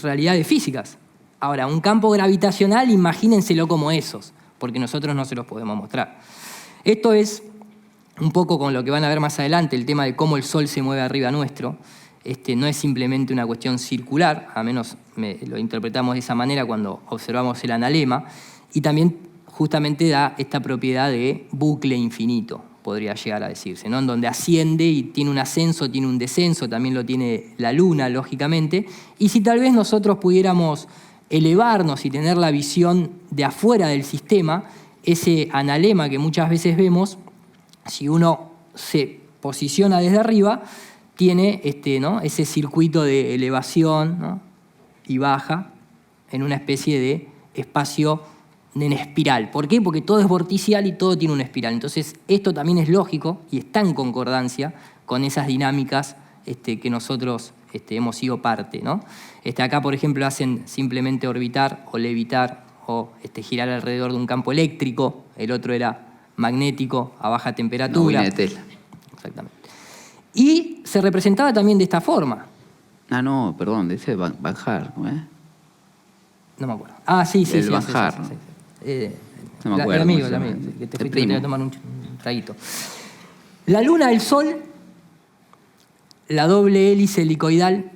realidades físicas. Ahora, un campo gravitacional, imagínenselo como esos, porque nosotros no se los podemos mostrar. Esto es un poco con lo que van a ver más adelante, el tema de cómo el Sol se mueve arriba nuestro. No es simplemente una cuestión circular, a menos lo interpretamos de esa manera cuando observamos el analema, y también justamente da esta propiedad de bucle infinito, podría llegar a decirse, ¿no?, en donde asciende y tiene un ascenso, tiene un descenso, también lo tiene la Luna, lógicamente, y si tal vez nosotros pudiéramos elevarnos y tener la visión de afuera del sistema, ese analema que muchas veces vemos, si uno se posiciona desde arriba, tiene ¿no?, ese circuito de elevación, ¿no?, y baja en una especie de espacio en espiral. ¿Por qué? Porque todo es vorticial y todo tiene una espiral. Entonces, esto también es lógico y está en concordancia con esas dinámicas que nosotros hemos sido parte, ¿no? Acá, por ejemplo, hacen simplemente orbitar o levitar o girar alrededor de un campo eléctrico. El otro era magnético a baja temperatura. Una bobina de Tesla. Exactamente. Y se representaba también de esta forma. Ah, no, perdón, dice Banjar, ¿no es? No me acuerdo. Ah, sí. El Banjar. Sí. No me acuerdo. El amigo, que te fuiste a tomar un traguito. La Luna, el Sol, la doble hélice helicoidal,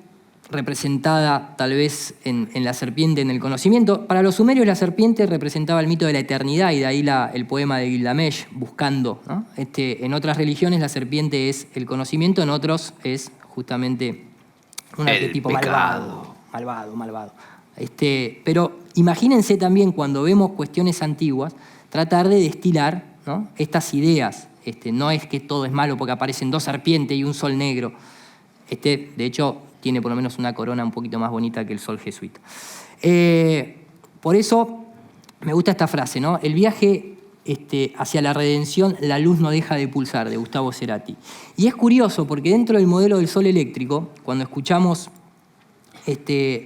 representada tal vez en la serpiente, en el conocimiento. Para los sumerios la serpiente representaba el mito de la eternidad y de ahí el poema de Gilgamesh, buscando, ¿no? En otras religiones la serpiente es el conocimiento, en otros es justamente un arquetipo malvado. Pero imagínense también cuando vemos cuestiones antiguas, tratar de destilar, ¿no?, estas ideas. No es que todo es malo porque aparecen dos serpientes y un sol negro. De hecho, tiene por lo menos una corona un poquito más bonita que el sol jesuita. Por eso me gusta esta frase, ¿no? El viaje hacia la redención, la luz no deja de pulsar, de Gustavo Cerati. Y es curioso porque dentro del modelo del sol eléctrico, cuando escuchamos,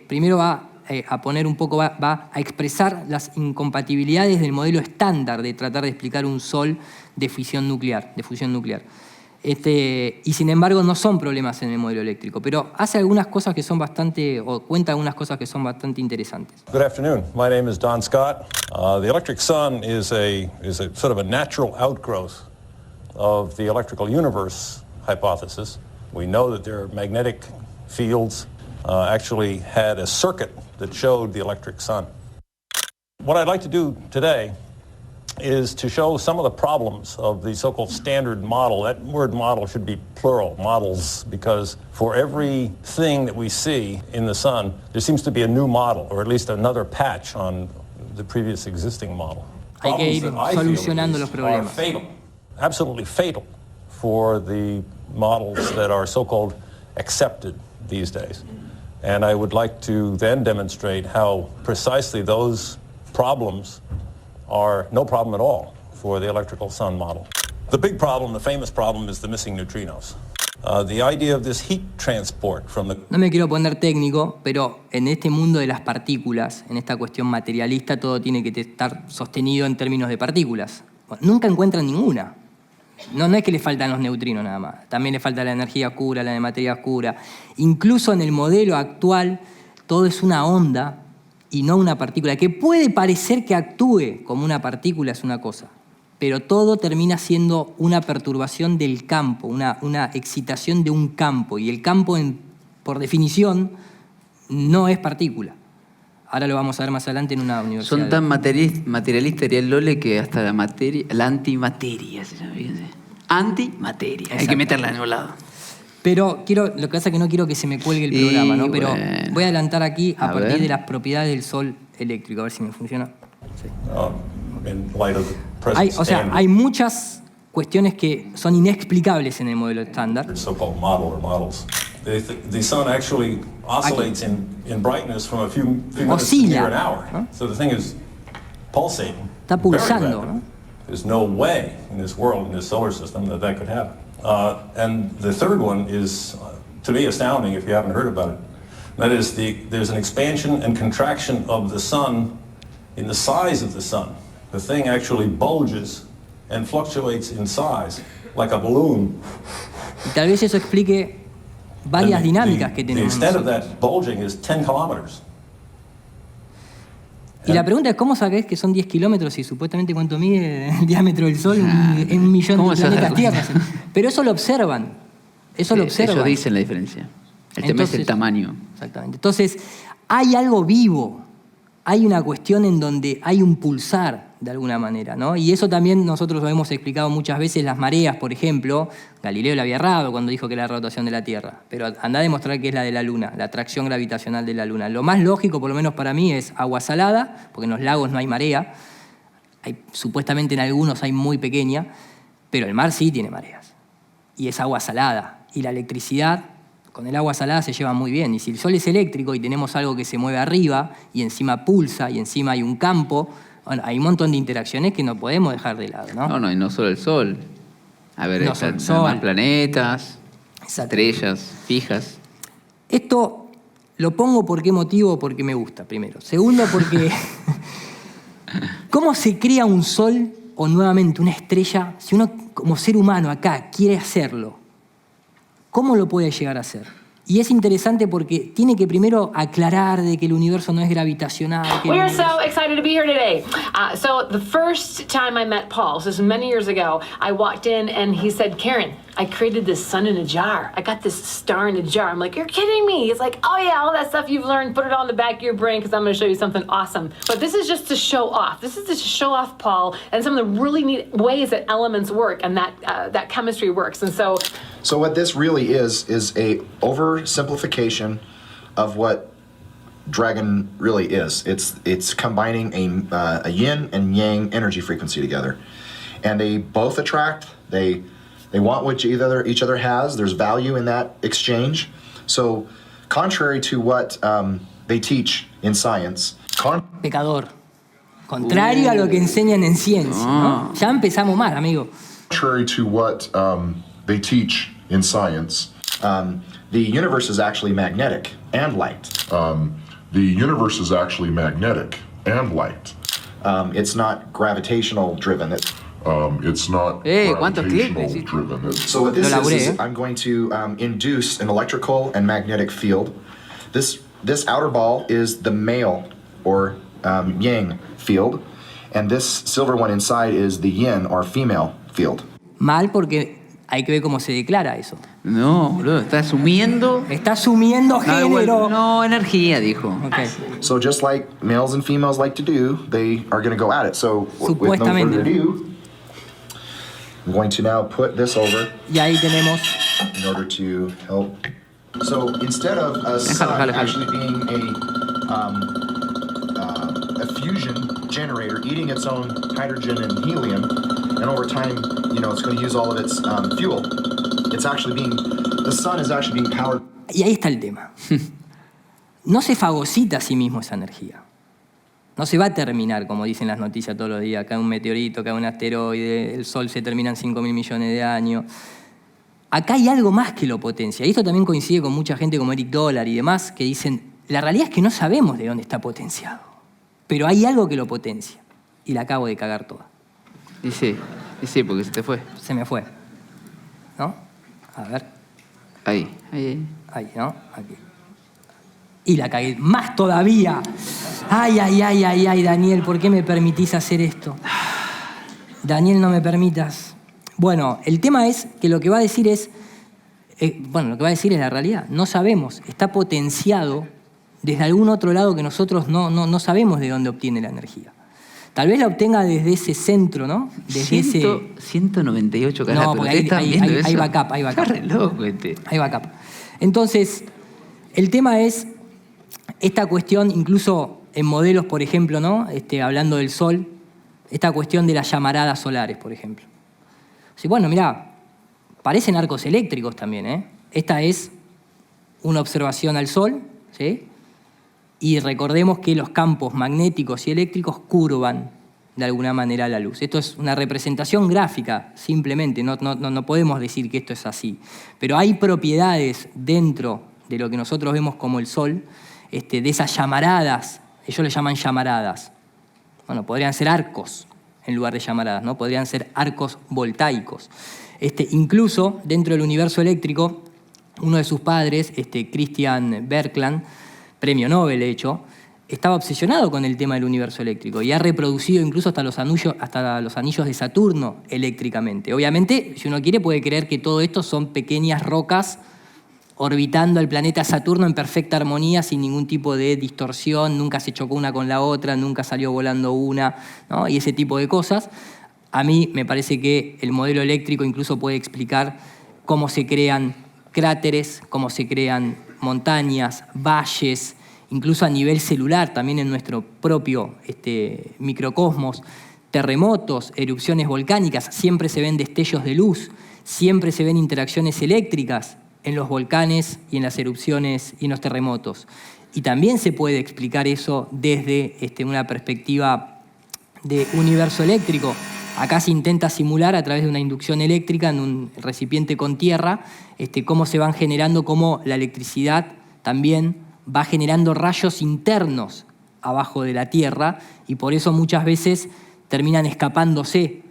primero va a poner un poco, va a expresar las incompatibilidades del modelo estándar de tratar de explicar un sol de fusión nuclear. Y sin embargo no son problemas en el modelo eléctrico, pero hace algunas cosas que son cuenta algunas cosas que son bastante interesantes. Good afternoon. My name is Don Scott. The electric sun is a sort of a natural outgrowth of the electrical universe hypothesis. We know that their magnetic fields actually had a circuit that showed the electric sun. What I'd like to do today is to show some of the problems of the so-called standard model. That word model should be plural, models, because for every thing that we see in the sun, there seems to be a new model, or at least another patch on the previous existing model. Hay que ir solucionando los problemas. Fatal, absolutely fatal for the models that are so-called accepted these days. And I would like to then demonstrate how precisely those problems are no problem at all for the electrical sun model. The big problem, the famous problem, is the missing neutrinos. The idea of this heat transport from the... No me quiero poner técnico, pero en este mundo de las partículas, en esta cuestión materialista, todo tiene que estar sostenido en términos de partículas. Nunca encuentran ninguna. No es que le faltan los neutrinos nada más. También le falta la energía oscura, la de materia oscura. Incluso en el modelo actual, todo es una onda y no una partícula, que puede parecer que actúe como una partícula, es una cosa, pero todo termina siendo una perturbación del campo, una excitación de un campo, y el campo, por definición, no es partícula. Ahora lo vamos a ver más adelante en una universidad. Son tan materialistas, diría el Lole, que hasta la antimateria se llama, fíjense. Antimateria, hay que meterla en un lado. Pero lo que pasa es que no quiero que se me cuelgue el programa, ¿no? Pero voy a adelantar aquí a partir de las propiedades del sol eléctrico, a ver si me funciona. Sí. Hay muchas cuestiones que son inexplicables en el modelo estándar. The sun actually oscillates in brightness from a few minutes to near an hour. ¿no? So the thing is pulsating. Está pulsando, ¿no? There's no way in this world, in this solar system, that could happen. And the third one is, to me, astounding if you haven't heard about it. That is, there's an expansion and contraction of the sun in the size of the sun. The thing actually bulges and fluctuates in size like a balloon. Y tal vez eso explique varias dinámicas que The tenemos. extent of that bulging is 10 kilometers. Y la pregunta es, ¿cómo sabés que son 10 kilómetros y supuestamente cuánto mide el diámetro del Sol en un millón de planetas Tierra? Pero eso lo observan. Eso lo observan. Ellos dicen la diferencia. El tema es el tamaño. Exactamente. Entonces, hay algo vivo. Hay una cuestión en donde hay un pulsar, de alguna manera, ¿no? Y eso también nosotros lo hemos explicado muchas veces, las mareas, por ejemplo. Galileo le había errado cuando dijo que era la rotación de la Tierra. Pero anda a demostrar que es la de la Luna, la atracción gravitacional de la Luna. Lo más lógico, por lo menos para mí, es agua salada, porque en los lagos no hay marea. Supuestamente en algunos hay muy pequeña, pero el mar sí tiene mareas. Y es agua salada. Y la electricidad con el agua salada se lleva muy bien. Y si el Sol es eléctrico y tenemos algo que se mueve arriba y encima pulsa y encima hay un campo, bueno, hay un montón de interacciones que no podemos dejar de lado, ¿no? No, y no solo el Sol. A ver, no están solo el Sol. Más planetas, estrellas fijas. Esto lo pongo por qué motivo, porque me gusta, primero. Segundo, porque ¿cómo se crea un Sol o nuevamente una estrella si uno como ser humano acá quiere hacerlo? ¿Cómo lo puede llegar a hacer? Y es interesante porque tiene que primero aclarar de que el universo no es gravitacional. We are so excited to be here today. So the first time I met Paul, this was many years ago, I walked in and he said, Karen, I created this sun in a jar. I got this star in a jar. I'm like, you're kidding me. He's like, oh yeah, all that stuff you've learned, put it on the back of your brain because I'm going to show you something awesome. But this is just to show off. This is to show off Paul and some of the really neat ways that elements work and that chemistry works. And So what this really is a oversimplification of what Dragon really is. It's combining a yin and yang energy frequency together, and they both attract. They want what each other has. There's value in that exchange. So, contrary to what they teach in science, Pecador. Contrario a lo que enseñan en ciencia, ¿no? Ya empezamos mal, amigo. Contrary to what they teach in science, the universe is actually magnetic and light. The universe is actually magnetic and light. It's not gravitational driven. It's not gravitational driven. So what this is I'm going to induce an electrical and magnetic field. This outer ball is the male or yang field, and this silver one inside is the yin or female field. Mal porque hay que ver cómo se declara eso. No, boludo, está asumiendo. Está asumiendo género. No, energía, dijo. Okay. So just like males and females like to do, they are going to go at it. So with no further ado, I'm going to now put this over. Y ahí tenemos. In order to help. So instead of a sun actually being a fusion generator eating its own hydrogen and helium, and over time, it's going to use all of its fuel. It's actually the sun is actually being powered. Y ahí está el tema. No se fagocita a sí mismo esa energía. No se va a terminar, como dicen las noticias todos los días, cae un meteorito, cae un asteroide, el Sol se termina en 5.000 millones de años. Acá hay algo más que lo potencia. Y esto también coincide con mucha gente como Eric Dollar y demás, que dicen, la realidad es que no sabemos de dónde está potenciado. Pero hay algo que lo potencia. Y la acabo de cagar toda. Y sí, porque se te fue. Se me fue. ¿No? A ver. Ahí, ¿no? Aquí. Y la cagué más todavía. Ay, Daniel, ¿por qué me permitís hacer esto? Daniel, no me permitas. Bueno, el tema es que lo que va a decir es... lo que va a decir es la realidad. No sabemos. Está potenciado desde algún otro lado que nosotros no sabemos de dónde obtiene la energía. Tal vez la obtenga desde ese centro, ¿no? Desde 198 carats. No, porque hay backup, hay backup. Está re loco este. Hay backup. Entonces, el tema es esta cuestión, incluso en modelos, por ejemplo, ¿no? Hablando del Sol, esta cuestión de las llamaradas solares, por ejemplo. Sí, bueno, mirá, parecen arcos eléctricos también, ¿eh? Esta es una observación al Sol, ¿sí? Y recordemos que los campos magnéticos y eléctricos curvan de alguna manera la luz. Esto es una representación gráfica, simplemente, no podemos decir que esto es así. Pero hay propiedades dentro de lo que nosotros vemos como el Sol, de esas llamaradas, ellos le llaman llamaradas. Bueno, podrían ser arcos en lugar de llamaradas, ¿no? Podrían ser arcos voltaicos. Incluso dentro del universo eléctrico, uno de sus padres, Christian Berkland, premio Nobel, de hecho, estaba obsesionado con el tema del universo eléctrico y ha reproducido incluso hasta los anillos de Saturno eléctricamente. Obviamente, si uno quiere, puede creer que todo esto son pequeñas rocas orbitando el planeta Saturno en perfecta armonía, sin ningún tipo de distorsión, nunca se chocó una con la otra, nunca salió volando una, ¿no? Y ese tipo de cosas. A mí me parece que el modelo eléctrico incluso puede explicar cómo se crean cráteres, cómo se crean montañas, valles, incluso a nivel celular, también en nuestro propio microcosmos, terremotos, erupciones volcánicas, siempre se ven destellos de luz, siempre se ven interacciones eléctricas en los volcanes y en las erupciones y en los terremotos. Y también se puede explicar eso desde una perspectiva de universo eléctrico. Acá se intenta simular a través de una inducción eléctrica en un recipiente con tierra cómo se van generando, cómo la electricidad también va generando rayos internos abajo de la Tierra y por eso muchas veces terminan escapándose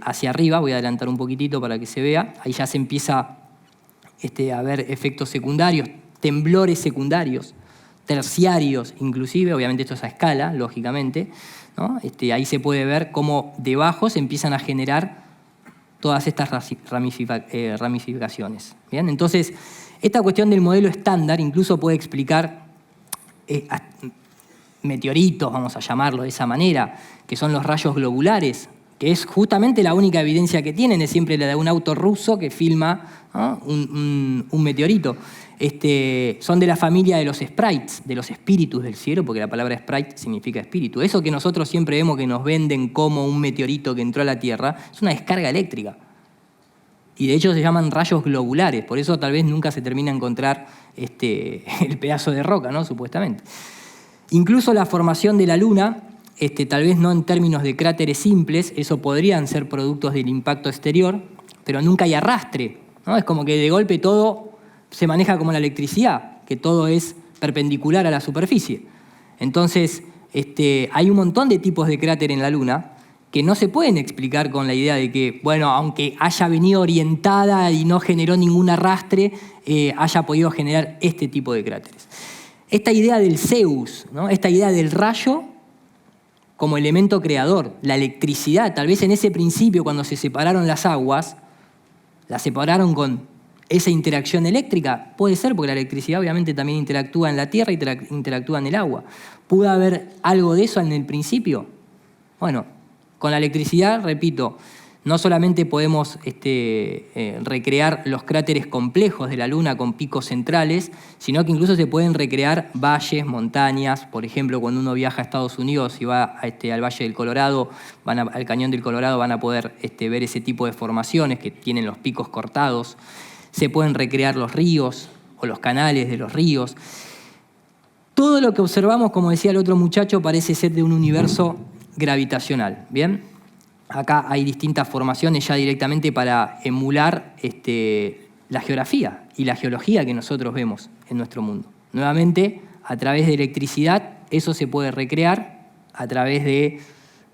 hacia arriba. Voy a adelantar un poquitito para que se vea. Ahí ya se empieza a ver efectos secundarios, temblores secundarios, terciarios inclusive, obviamente esto es a escala, lógicamente, ¿no? Ahí se puede ver cómo debajo se empiezan a generar todas estas ramificaciones. ¿Bien? Entonces, esta cuestión del modelo estándar incluso puede explicar meteoritos, vamos a llamarlo de esa manera, que son los rayos globulares, que es justamente la única evidencia que tienen, es siempre la de un auto ruso que filma, ¿no? un meteorito. Son de la familia de los sprites, de los espíritus del cielo, porque la palabra sprite significa espíritu. Eso que nosotros siempre vemos que nos venden como un meteorito que entró a la Tierra, es una descarga eléctrica. Y de hecho se llaman rayos globulares, por eso tal vez nunca se termina de encontrar el pedazo de roca, ¿no? Supuestamente. Incluso la formación de la Luna, tal vez no en términos de cráteres simples, eso podrían ser productos del impacto exterior, pero nunca hay arrastre, ¿no? Es como que de golpe todo se maneja como la electricidad, que todo es perpendicular a la superficie. Entonces, hay un montón de tipos de cráter en la Luna que no se pueden explicar con la idea de que, bueno, aunque haya venido orientada y no generó ningún arrastre, haya podido generar este tipo de cráteres. Esta idea del Zeus, ¿no? Esta idea del rayo como elemento creador, la electricidad, tal vez en ese principio cuando se separaron las aguas, las separaron con esa interacción eléctrica, puede ser, porque la electricidad obviamente también interactúa en la Tierra y interactúa en el agua. ¿Pudo haber algo de eso en el principio? Bueno, con la electricidad, repito, no solamente podemos recrear los cráteres complejos de la Luna con picos centrales, sino que incluso se pueden recrear valles, montañas. Por ejemplo, cuando uno viaja a Estados Unidos y va al Valle del Colorado, al Cañón del Colorado, van a poder ver ese tipo de formaciones que tienen los picos cortados. Se pueden recrear los ríos o los canales de los ríos. Todo lo que observamos, como decía el otro muchacho, parece ser de un universo gravitacional. ¿Bien? Acá hay distintas formaciones ya directamente para emular la geografía y la geología que nosotros vemos en nuestro mundo. Nuevamente, a través de electricidad, eso se puede recrear. A través de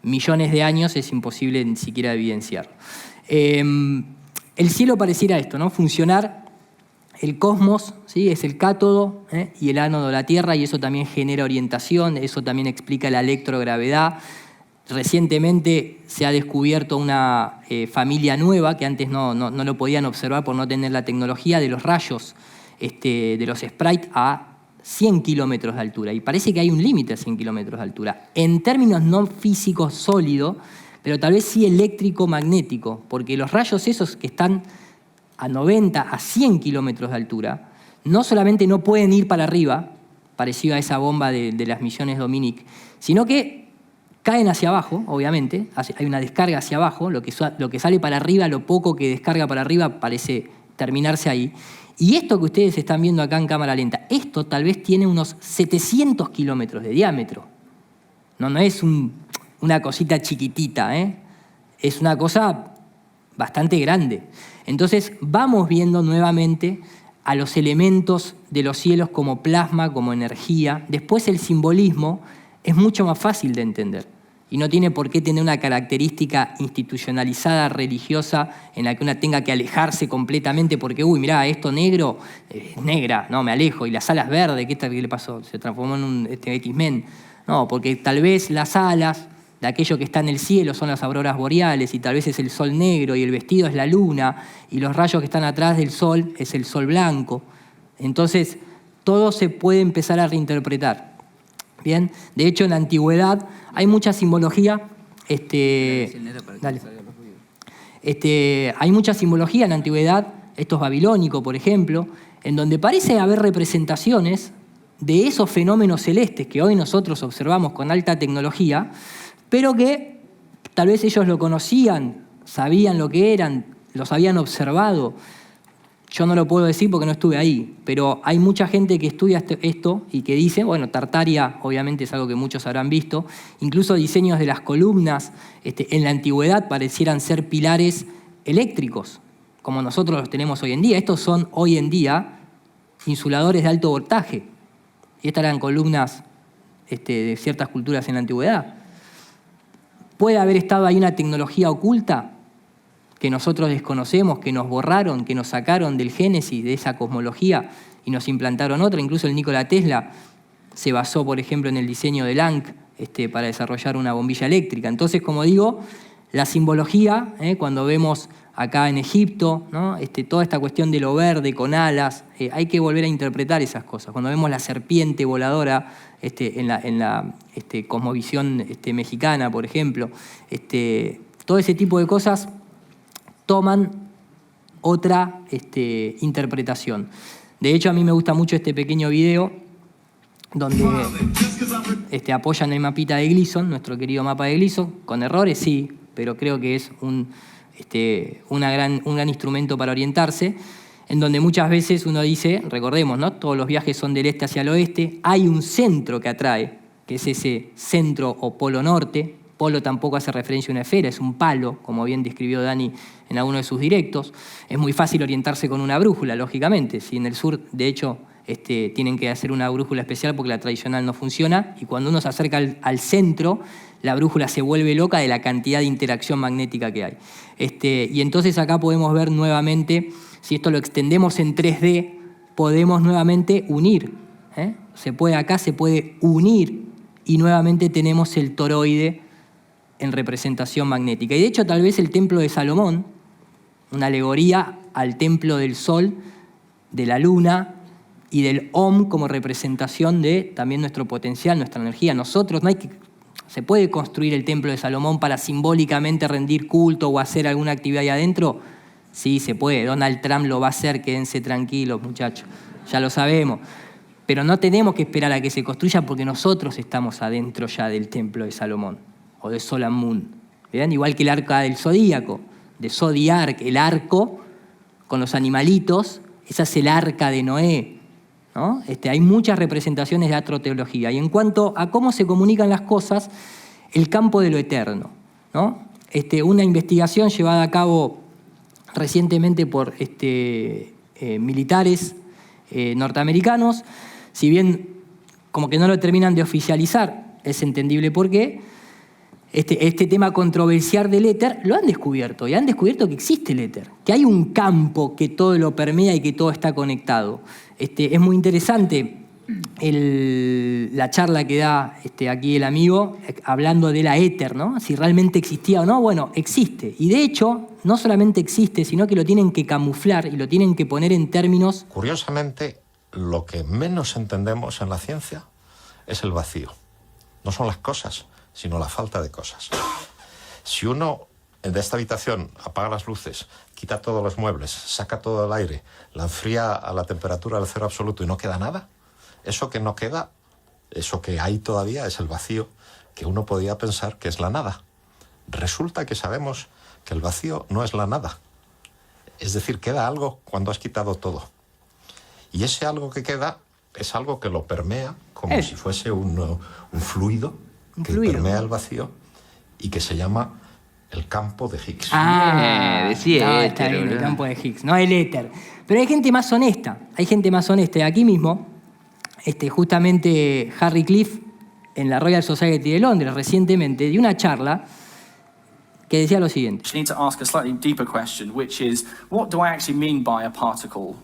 millones de años es imposible ni siquiera evidenciarlo. El cielo pareciera esto, ¿no? Funcionar, el cosmos, ¿sí? Es el cátodo y el ánodo de la Tierra, y eso también genera orientación, eso también explica la electrogravedad. Recientemente se ha descubierto una familia nueva que antes no lo podían observar por no tener la tecnología de los rayos de los sprites a 100 kilómetros de altura, y parece que hay un límite a 100 kilómetros de altura, en términos no físicos sólidos, pero tal vez sí eléctrico-magnético, porque los rayos esos que están a 90, a 100 kilómetros de altura, no solamente no pueden ir para arriba, parecido a esa bomba de las misiones Dominic, sino que caen hacia abajo, obviamente, hay una descarga hacia abajo, lo que sale para arriba, lo poco que descarga para arriba parece terminarse ahí. Y esto que ustedes están viendo acá en cámara lenta, esto tal vez tiene unos 700 kilómetros de diámetro. No es una cosita chiquitita, es una cosa bastante grande. Entonces vamos viendo nuevamente a los elementos de los cielos como plasma, como energía. Después el simbolismo es mucho más fácil de entender y no tiene por qué tener una característica institucionalizada, religiosa, en la que una tenga que alejarse completamente porque, mirá, esto negro es negra, no, me alejo, y las alas verdes, ¿qué le pasó? Se transformó en un X-Men. No, porque tal vez las alas de aquello que está en el cielo son las auroras boreales y tal vez es el sol negro y el vestido es la luna y los rayos que están atrás del sol es el sol blanco. Entonces, todo se puede empezar a reinterpretar. Bien, de hecho en la antigüedad hay mucha simbología, hay mucha simbología en la antigüedad, esto es babilónico, por ejemplo, en donde parece haber representaciones de esos fenómenos celestes que hoy nosotros observamos con alta tecnología, pero que tal vez ellos lo conocían, sabían lo que eran, los habían observado. Yo no lo puedo decir porque no estuve ahí, pero hay mucha gente que estudia esto y que dice, Tartaria obviamente es algo que muchos habrán visto, incluso diseños de las columnas en la antigüedad parecieran ser pilares eléctricos, como nosotros los tenemos hoy en día. Estos son hoy en día insuladores de alto voltaje, y estas eran columnas de ciertas culturas en la antigüedad. ¿Puede haber estado ahí una tecnología oculta que nosotros desconocemos, que nos borraron, que nos sacaron del génesis de esa cosmología y nos implantaron otra? Incluso el Nikola Tesla se basó, por ejemplo, en el diseño de Planck para desarrollar una bombilla eléctrica. Entonces, como digo, la simbología, cuando vemos acá en Egipto, ¿no? Toda esta cuestión de lo verde con alas, hay que volver a interpretar esas cosas. Cuando vemos la serpiente voladora en la cosmovisión mexicana, por ejemplo, todo ese tipo de cosas toman otra interpretación. De hecho, a mí me gusta mucho este pequeño video donde apoyan el mapita de Gleason, nuestro querido mapa de Gleason, con errores sí, pero creo que es un gran instrumento para orientarse, en donde muchas veces uno dice, recordemos, ¿no? Todos los viajes son del este hacia el oeste, hay un centro que atrae, que es ese centro o polo norte. Polo tampoco hace referencia a una esfera, es un palo, como bien describió Dani en alguno de sus directos. Es muy fácil orientarse con una brújula, lógicamente. Si en el sur, de hecho, tienen que hacer una brújula especial porque la tradicional no funciona, y cuando uno se acerca al centro, la brújula se vuelve loca de la cantidad de interacción magnética que hay. Y entonces acá podemos ver nuevamente, si esto lo extendemos en 3D, podemos nuevamente unir. Acá se puede unir y nuevamente tenemos el toroide en representación magnética. Y de hecho tal vez el templo de Salomón, una alegoría al templo del sol, de la luna y del Om como representación de también nuestro potencial, nuestra energía. Nosotros se puede construir el templo de Salomón para simbólicamente rendir culto o hacer alguna actividad ahí adentro. Sí, se puede. Donald Trump lo va a hacer, quédense tranquilos, muchachos. Ya lo sabemos. Pero no tenemos que esperar a que se construya porque nosotros estamos adentro ya del templo de Salomón o de Sol and Moon. ¿Bien? Igual que el arca del Zodíaco, de Zodiac, el arco con los animalitos, esa es el arca de Noé, ¿no? Hay muchas representaciones de astroteología. Y en cuanto a cómo se comunican las cosas, el campo de lo eterno, ¿no? Una investigación llevada a cabo recientemente por militares norteamericanos, si bien como que no lo terminan de oficializar, es entendible por qué, este tema controversial del éter lo han descubierto, y han descubierto que existe el éter, que hay un campo que todo lo permea y que todo está conectado. Es muy interesante la charla que da aquí el amigo hablando de la éter, ¿no? Si realmente existía o no. Bueno, existe. Y de hecho, no solamente existe, sino que lo tienen que camuflar y lo tienen que poner en términos... Curiosamente, lo que menos entendemos en la ciencia es el vacío. No son las cosas, sino la falta de cosas. Si uno de esta habitación apaga las luces, quita todos los muebles, saca todo el aire, la enfría a la temperatura del cero absoluto y no queda nada, eso que no queda, eso que hay todavía es el vacío, que uno podía pensar que es la nada. Resulta que sabemos que el vacío no es la nada. Es decir, queda algo cuando has quitado todo. Y ese algo que queda es algo que lo permea como si fuese un fluido que permea el vacío y que se llama el campo de Higgs. Decía está bien, el campo de Higgs, no el éter. Pero hay gente más honesta, Y aquí mismo, justamente Harry Cliff, en la Royal Society de Londres, recientemente, dio una charla que decía lo siguiente. You need to ask a slightly deeper question, which is, what do I actually mean by a particle?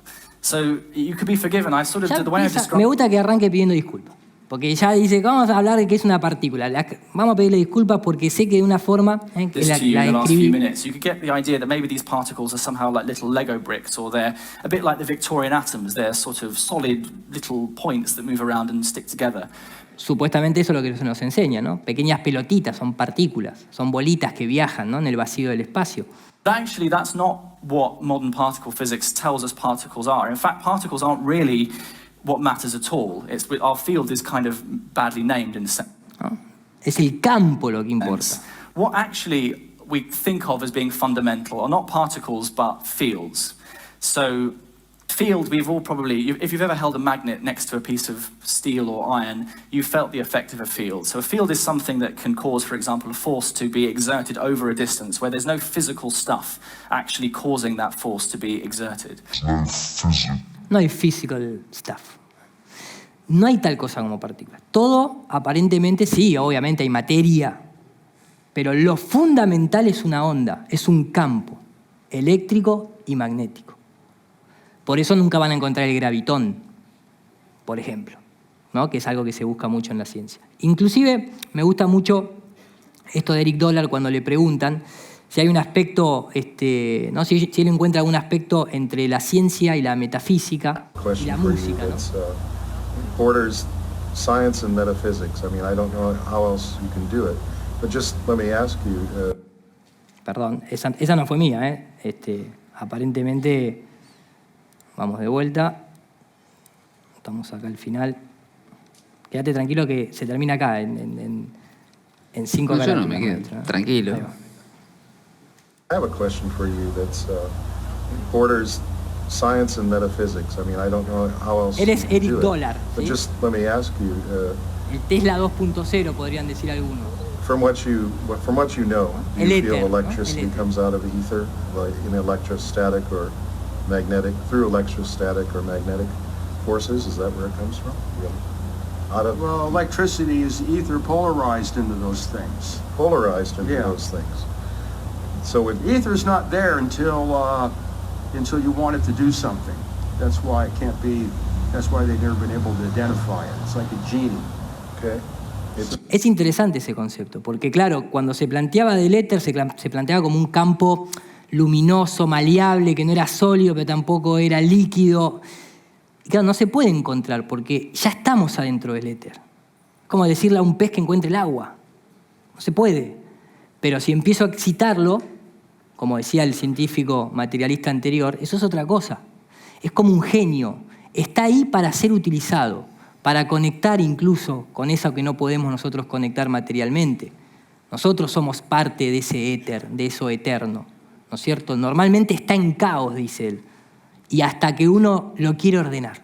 So you could be forgiven. I sort of the way I describe. Me gusta que arranque pidiendo disculpas, porque ya dice, vamos a hablar de qué es una partícula. Vamos a pedirle disculpas porque sé que de una forma que la escribí. minutes. You could get the idea that maybe these particles are somehow like little Lego bricks, or they're a bit like the Victorian atoms. They're sort of solid little points that move around and stick together. Supuestamente eso es lo que se nos enseña, ¿no? Pequeñas pelotitas, son partículas, son bolitas que viajan, ¿no?, en el vacío del espacio. But actually, that's not what modern particle physics tells us particles are. In fact, particles aren't really what matters at all. Our field is kind of badly named in a sense. Es el campo lo que importa. What actually we think of as being fundamental are not particles, but fields. So, field, we've all probably, if you've ever held a magnet next to a piece of steel or iron, you felt the effect of a field. So a field is something that can cause, for example, a force to be exerted over a distance where there's no physical stuff actually causing that force to be exerted. No hay physical stuff. No hay tal cosa como partículas. Todo, aparentemente, sí, obviamente hay materia, pero lo fundamental es una onda, es un campo eléctrico y magnético. Por eso nunca van a encontrar el gravitón, por ejemplo, ¿no?, que es algo que se busca mucho en la ciencia. Inclusive me gusta mucho esto de Eric Dollar cuando le preguntan si hay un aspecto, ¿no?, si él encuentra algún aspecto entre la ciencia y la metafísica y la música, ¿no? Borders science and metaphysics. I mean, I don't know how else you can do it, but just let me ask you. Perdón, esa no fue mía, ¿eh? Aparentemente. Vamos de vuelta. Estamos acá al final. Quédate tranquilo que se termina acá en 5 caracteres. Yo no me quedo. Tranquilo. I have a question for you that's borders science and metaphysics. I mean, I don't know how else. Él es Eric Dollar. But just let me ask you. El Tesla 2.0 podrían decir algunos. From what you know, do you feel electricity comes out of the ether, like in electrostatic or magnetic, through electrostatic or magnetic forces? Is that where it comes from? Well, electricity is ether polarized into those things. Polarized into those things. So ether's not there until you want it to do something. That's why it can't be. That's why they've never been able to identify it. It's like a genie. Okay. Es interesante ese concepto, porque claro, cuando se planteaba del éter, se planteaba como un campo luminoso, maleable, que no era sólido, pero tampoco era líquido. Y claro, no se puede encontrar, porque ya estamos adentro del éter. Es como decirle a un pez que encuentre el agua. No se puede. Pero si empiezo a excitarlo, como decía el científico materialista anterior, eso es otra cosa. Es como un genio. Está ahí para ser utilizado, para conectar incluso con eso que no podemos nosotros conectar materialmente. Nosotros somos parte de ese éter, de eso eterno, ¿no es cierto? Normalmente está en caos, dice él, y hasta que uno lo quiere ordenar.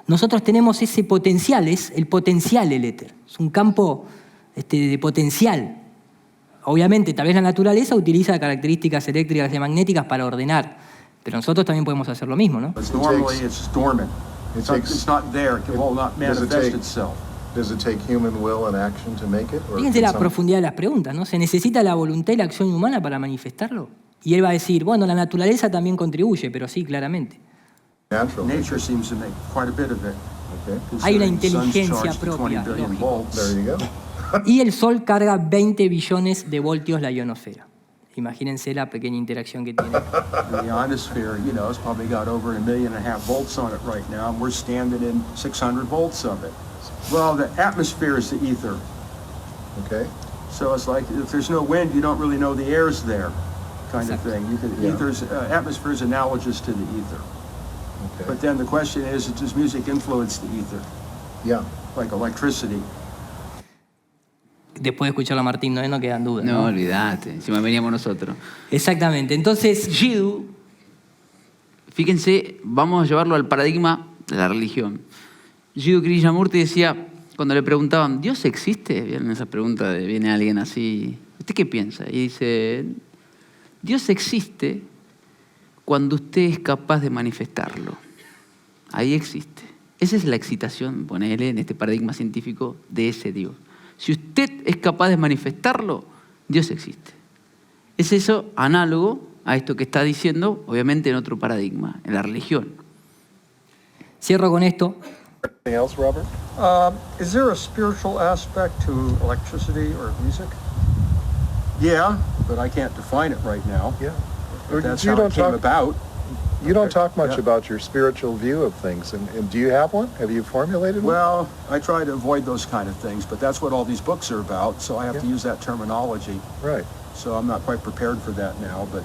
Nosotros tenemos ese potencial, es el potencial del éter, es un campo de potencial. Obviamente, tal vez la naturaleza utiliza características eléctricas y magnéticas para ordenar, pero nosotros también podemos hacer lo mismo, ¿no? Normally it's dormant. It's not there. It will not manifest itself. Does it take human will and action to make it? Fíjense la profundidad de las preguntas, ¿no? ¿Se necesita la voluntad y la acción humana para manifestarlo? Y él va a decir, bueno, la naturaleza también contribuye, pero sí, claramente. Nature seems to make quite a bit of it. Hay una inteligencia propia. Y el Sol carga 20 billones de voltios la ionosfera. Imagínense la pequeña interacción que tiene. The ionosphere, you know, it's probably got over 1.5 million volts on it right now, and we're standing in 600 volts of it. Well, the atmosphere is the ether. Okay. So it's like if there's no wind, you don't really know the air's there, kind of thing. You could, ether's atmosphere is analogous to the ether. Okay. But then the question is, does music influence the ether? Yeah. Like electricity. Después de escucharlo a Martín, no quedan dudas. No, olvídate, encima veníamos nosotros. Exactamente, entonces... Jiddu, fíjense, vamos a llevarlo al paradigma de la religión. Jiddu Krishnamurti decía, cuando le preguntaban, ¿Dios existe? Vienen esas preguntas de viene alguien así, ¿usted qué piensa? Y dice, Dios existe cuando usted es capaz de manifestarlo. Ahí existe. Esa es la excitación, ponele, en este paradigma científico de ese Dios. Si usted es capaz de manifestarlo, Dios existe. Es eso análogo a esto que está diciendo, obviamente en otro paradigma, en la religión. Cierro con esto. Anything else, Robert? Is there a spiritual aspect to electricity or music? Yeah, but I can't define it right now. Yeah. But that's You how don't it came talk- about. You don't talk much Yeah. about your spiritual view of things, and do you have one? Have you formulated one? Well, I try to avoid those kind of things, but that's what all these books are about, so I have to use that terminology. Right. So I'm not quite prepared for that now, but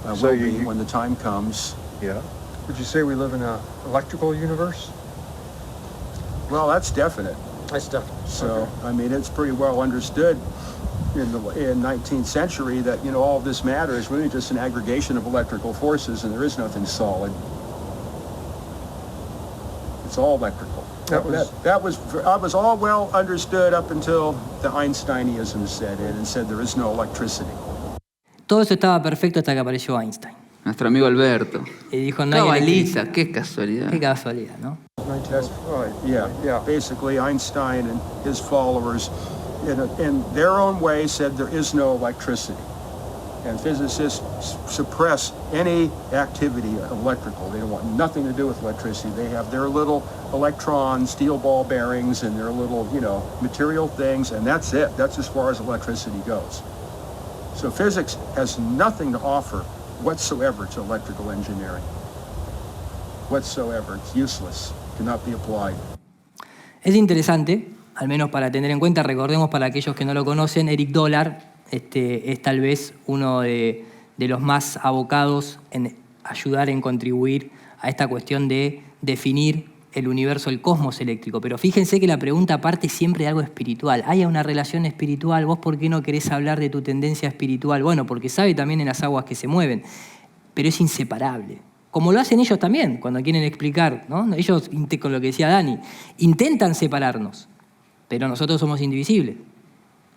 I So will you- be when the time comes. Yeah. Would you say we live in an electrical universe? Well, that's definite. That's definite. So, I mean, it's pretty well understood in 19th century that, you know, all of this matter is really just an aggregation of electrical forces, and there is nothing solid. It's all electrical. That was all well understood up until the Einsteinianism set in and said there is no electricity. Todo eso estaba perfecto hasta que apareció Einstein. Nuestro amigo Alberto. Y dijo, no hay Cabalita, electricidad. qué casualidad. Qué casualidad, ¿no? That's right. Yeah. Basically, Einstein and his followers, in their own way, said there is no electricity. And physicists suppress any activity electrical. They don't want nothing to do with electricity. They have their little electron steel ball bearings and their little, you know, material things, and that's it. That's as far as electricity goes. So physics has nothing to offer whatsoever to electrical engineering. Whatsoever. It's useless. Cannot be applied. Es interesante, al menos para tener en cuenta, recordemos para aquellos que no lo conocen, Eric Dollar es tal vez uno de los más abocados en ayudar, en contribuir a esta cuestión de definir el universo, el cosmos eléctrico. Pero fíjense que la pregunta parte siempre de algo espiritual. ¿Hay una relación espiritual? ¿Vos por qué no querés hablar de tu tendencia espiritual? Bueno, porque sabe también en las aguas que se mueven, pero es inseparable. Como lo hacen ellos también, cuando quieren explicar, ¿no? Ellos, con lo que decía Dani, intentan separarnos, pero nosotros somos indivisibles.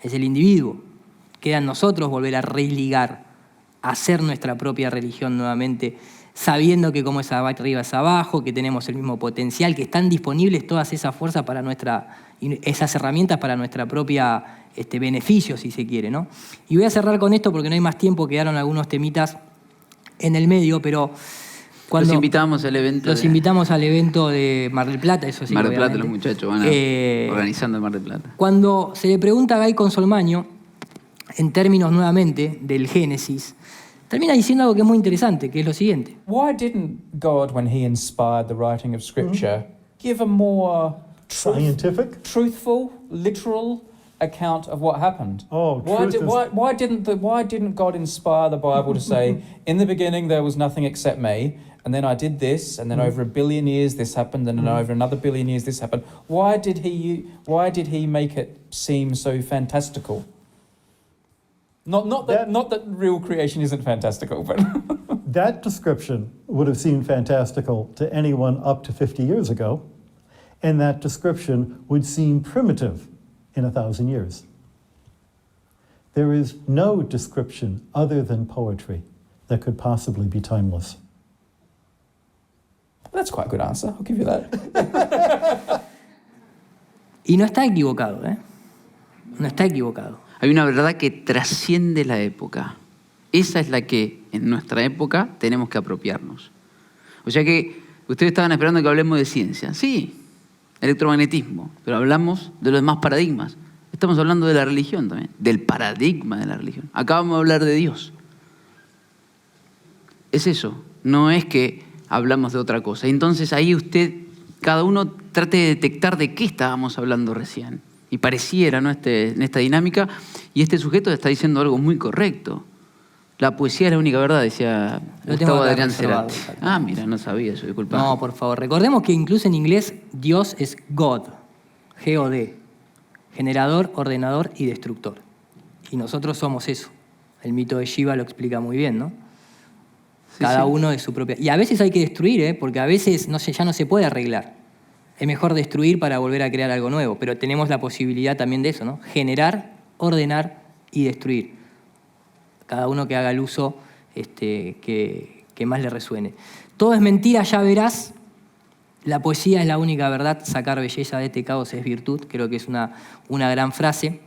Es el individuo. Queda en nosotros volver a religar, a hacer nuestra propia religión nuevamente, sabiendo que como es arriba es abajo, que tenemos el mismo potencial, que están disponibles todas esas fuerzas para esas herramientas para nuestra propia beneficio, si se quiere, ¿no? Y voy a cerrar con esto porque no hay más tiempo, quedaron algunos temitas en el medio, pero Los invitamos al evento. Los invitamos al evento de Mar del Plata, eso sí. Mar del Plata, obviamente. los muchachos van organizando el Mar del Plata. Cuando se le pregunta a Guy Consolmagno, en términos nuevamente del Génesis, termina diciendo algo que es muy interesante, que es lo siguiente. Why didn't God, when he inspired the writing of Scripture, give a more scientific, truthful, literal account of what happened? Why didn't God inspire the Bible to say, in the beginning there was nothing except me, and then I did this, and then over 1 billion years this happened, and then over another 1 billion years this happened? Why did he make it seem so fantastical? Not that real creation isn't fantastical, but that description would have seemed fantastical to anyone up to 50 years ago, and that description would seem primitive in 1,000 years. There is no description other than poetry that could possibly be timeless. that's quite a good answer. I'll give you that. Y no está equivocado, ¿eh? No está equivocado. Hay una verdad que trasciende la época. Esa es la que en nuestra época tenemos que apropiarnos. O sea que ustedes estaban esperando que hablemos de ciencia. Sí, electromagnetismo, pero hablamos de los demás paradigmas. Estamos hablando de la religión también, del paradigma de la religión. Acabamos de hablar de Dios. es eso, no es que hablamos de otra cosa. Entonces ahí cada uno trate de detectar de qué estábamos hablando recién. Y pareciera, ¿no? En esta dinámica, y este sujeto está diciendo algo muy correcto. La poesía es la única verdad, decía Gustavo Adrián Cerati. Ah, mira, no sabía eso, disculpa. No, por favor. Recordemos que incluso en inglés Dios es God, G-O-D, generador, ordenador y destructor. Y nosotros somos eso. El mito de Shiva lo explica muy bien, ¿no? Cada uno de su propia... Y a veces hay que destruir, porque a veces ya no se puede arreglar. Es mejor destruir para volver a crear algo nuevo, pero tenemos la posibilidad también de eso, ¿no? Generar, ordenar y destruir. Cada uno que haga el uso que más le resuene. Todo es mentira, ya verás. La poesía es la única verdad. Sacar belleza de este caos es virtud. Creo que es una gran frase.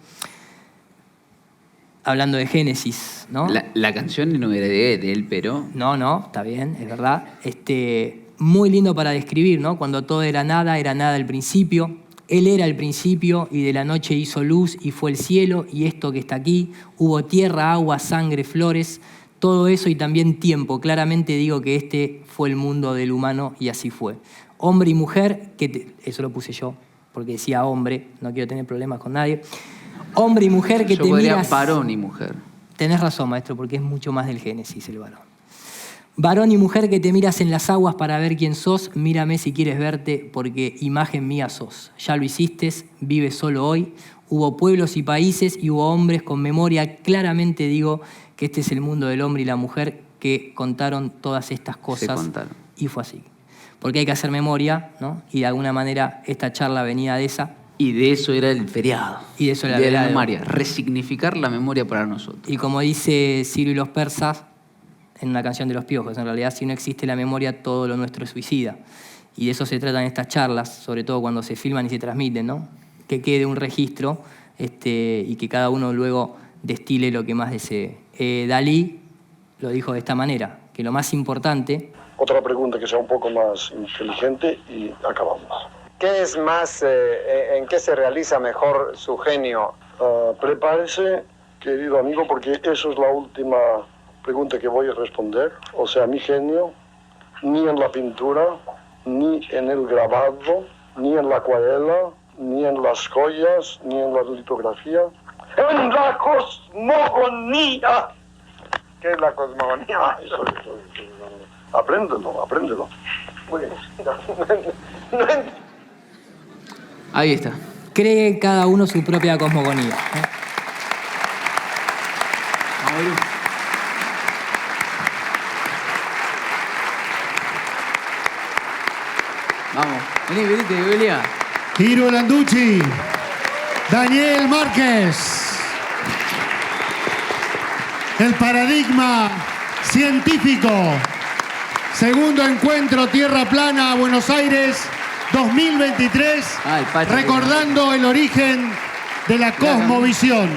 Hablando de Génesis, ¿no? La canción no era de él, pero... No, está bien, es verdad. Muy lindo para describir, ¿no? Cuando todo era nada al principio. Él era el principio y de la noche hizo luz y fue el cielo y esto que está aquí. Hubo tierra, agua, sangre, flores, todo eso y también tiempo. Claramente digo que este fue el mundo del humano y así fue. Hombre y mujer, eso lo puse yo porque decía hombre, no quiero tener problemas con nadie. Hombre y mujer que yo te podría miras... varón y mujer. Tenés razón, maestro, porque es mucho más del Génesis el varón. Varón y mujer que te miras en las aguas para ver quién sos, mírame si quieres verte, porque imagen mía sos. Ya lo hiciste, vives solo hoy. Hubo pueblos y países y hubo hombres con memoria. Claramente digo que este es el mundo del hombre y la mujer que contaron todas estas cosas. Se contaron. Y fue así. Porque hay que hacer memoria, ¿no? Y de alguna manera esta charla venía de esa. Y de eso era el feriado. Y de eso era de la memoria. Resignificar la memoria para nosotros. Y como dice Ciro y los persas, en una canción de Los Piojos, en realidad si no existe la memoria, todo lo nuestro es suicida. Y de eso se tratan estas charlas, sobre todo cuando se filman y se transmiten, ¿no? Que quede un registro y que cada uno luego destile lo que más desee. Dalí lo dijo de esta manera, que lo más importante... Otra pregunta que sea un poco más inteligente y acabamos. ¿Qué es más, en qué se realiza mejor su genio? Prepárese, querido amigo, porque eso es la última pregunta que voy a responder. O sea, mi genio, ni en la pintura, ni en el grabado, ni en la acuarela, ni en las joyas, ni en la litografía. ¡En la cosmogonía! ¿Qué es la cosmogonía? Apréndelo. Muy bien. Ahí está. Cree cada uno su propia cosmogonía. Vamos. Vení, venite, Belia. Giro Landucci. Daniel Márquez. El paradigma científico. Segundo encuentro Tierra Plana, Buenos Aires, 2023. Recordando el origen de la cosmovisión.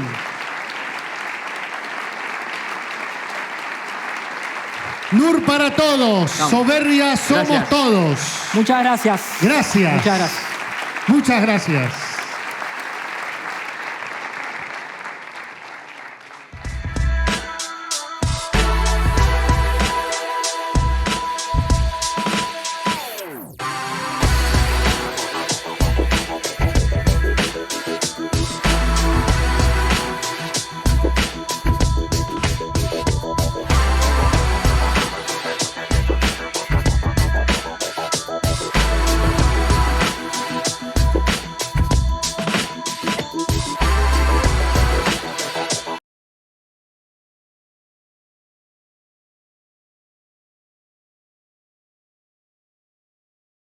Nur para todos, soberbia somos todos. Muchas gracias. Gracias. Muchas gracias. Muchas gracias.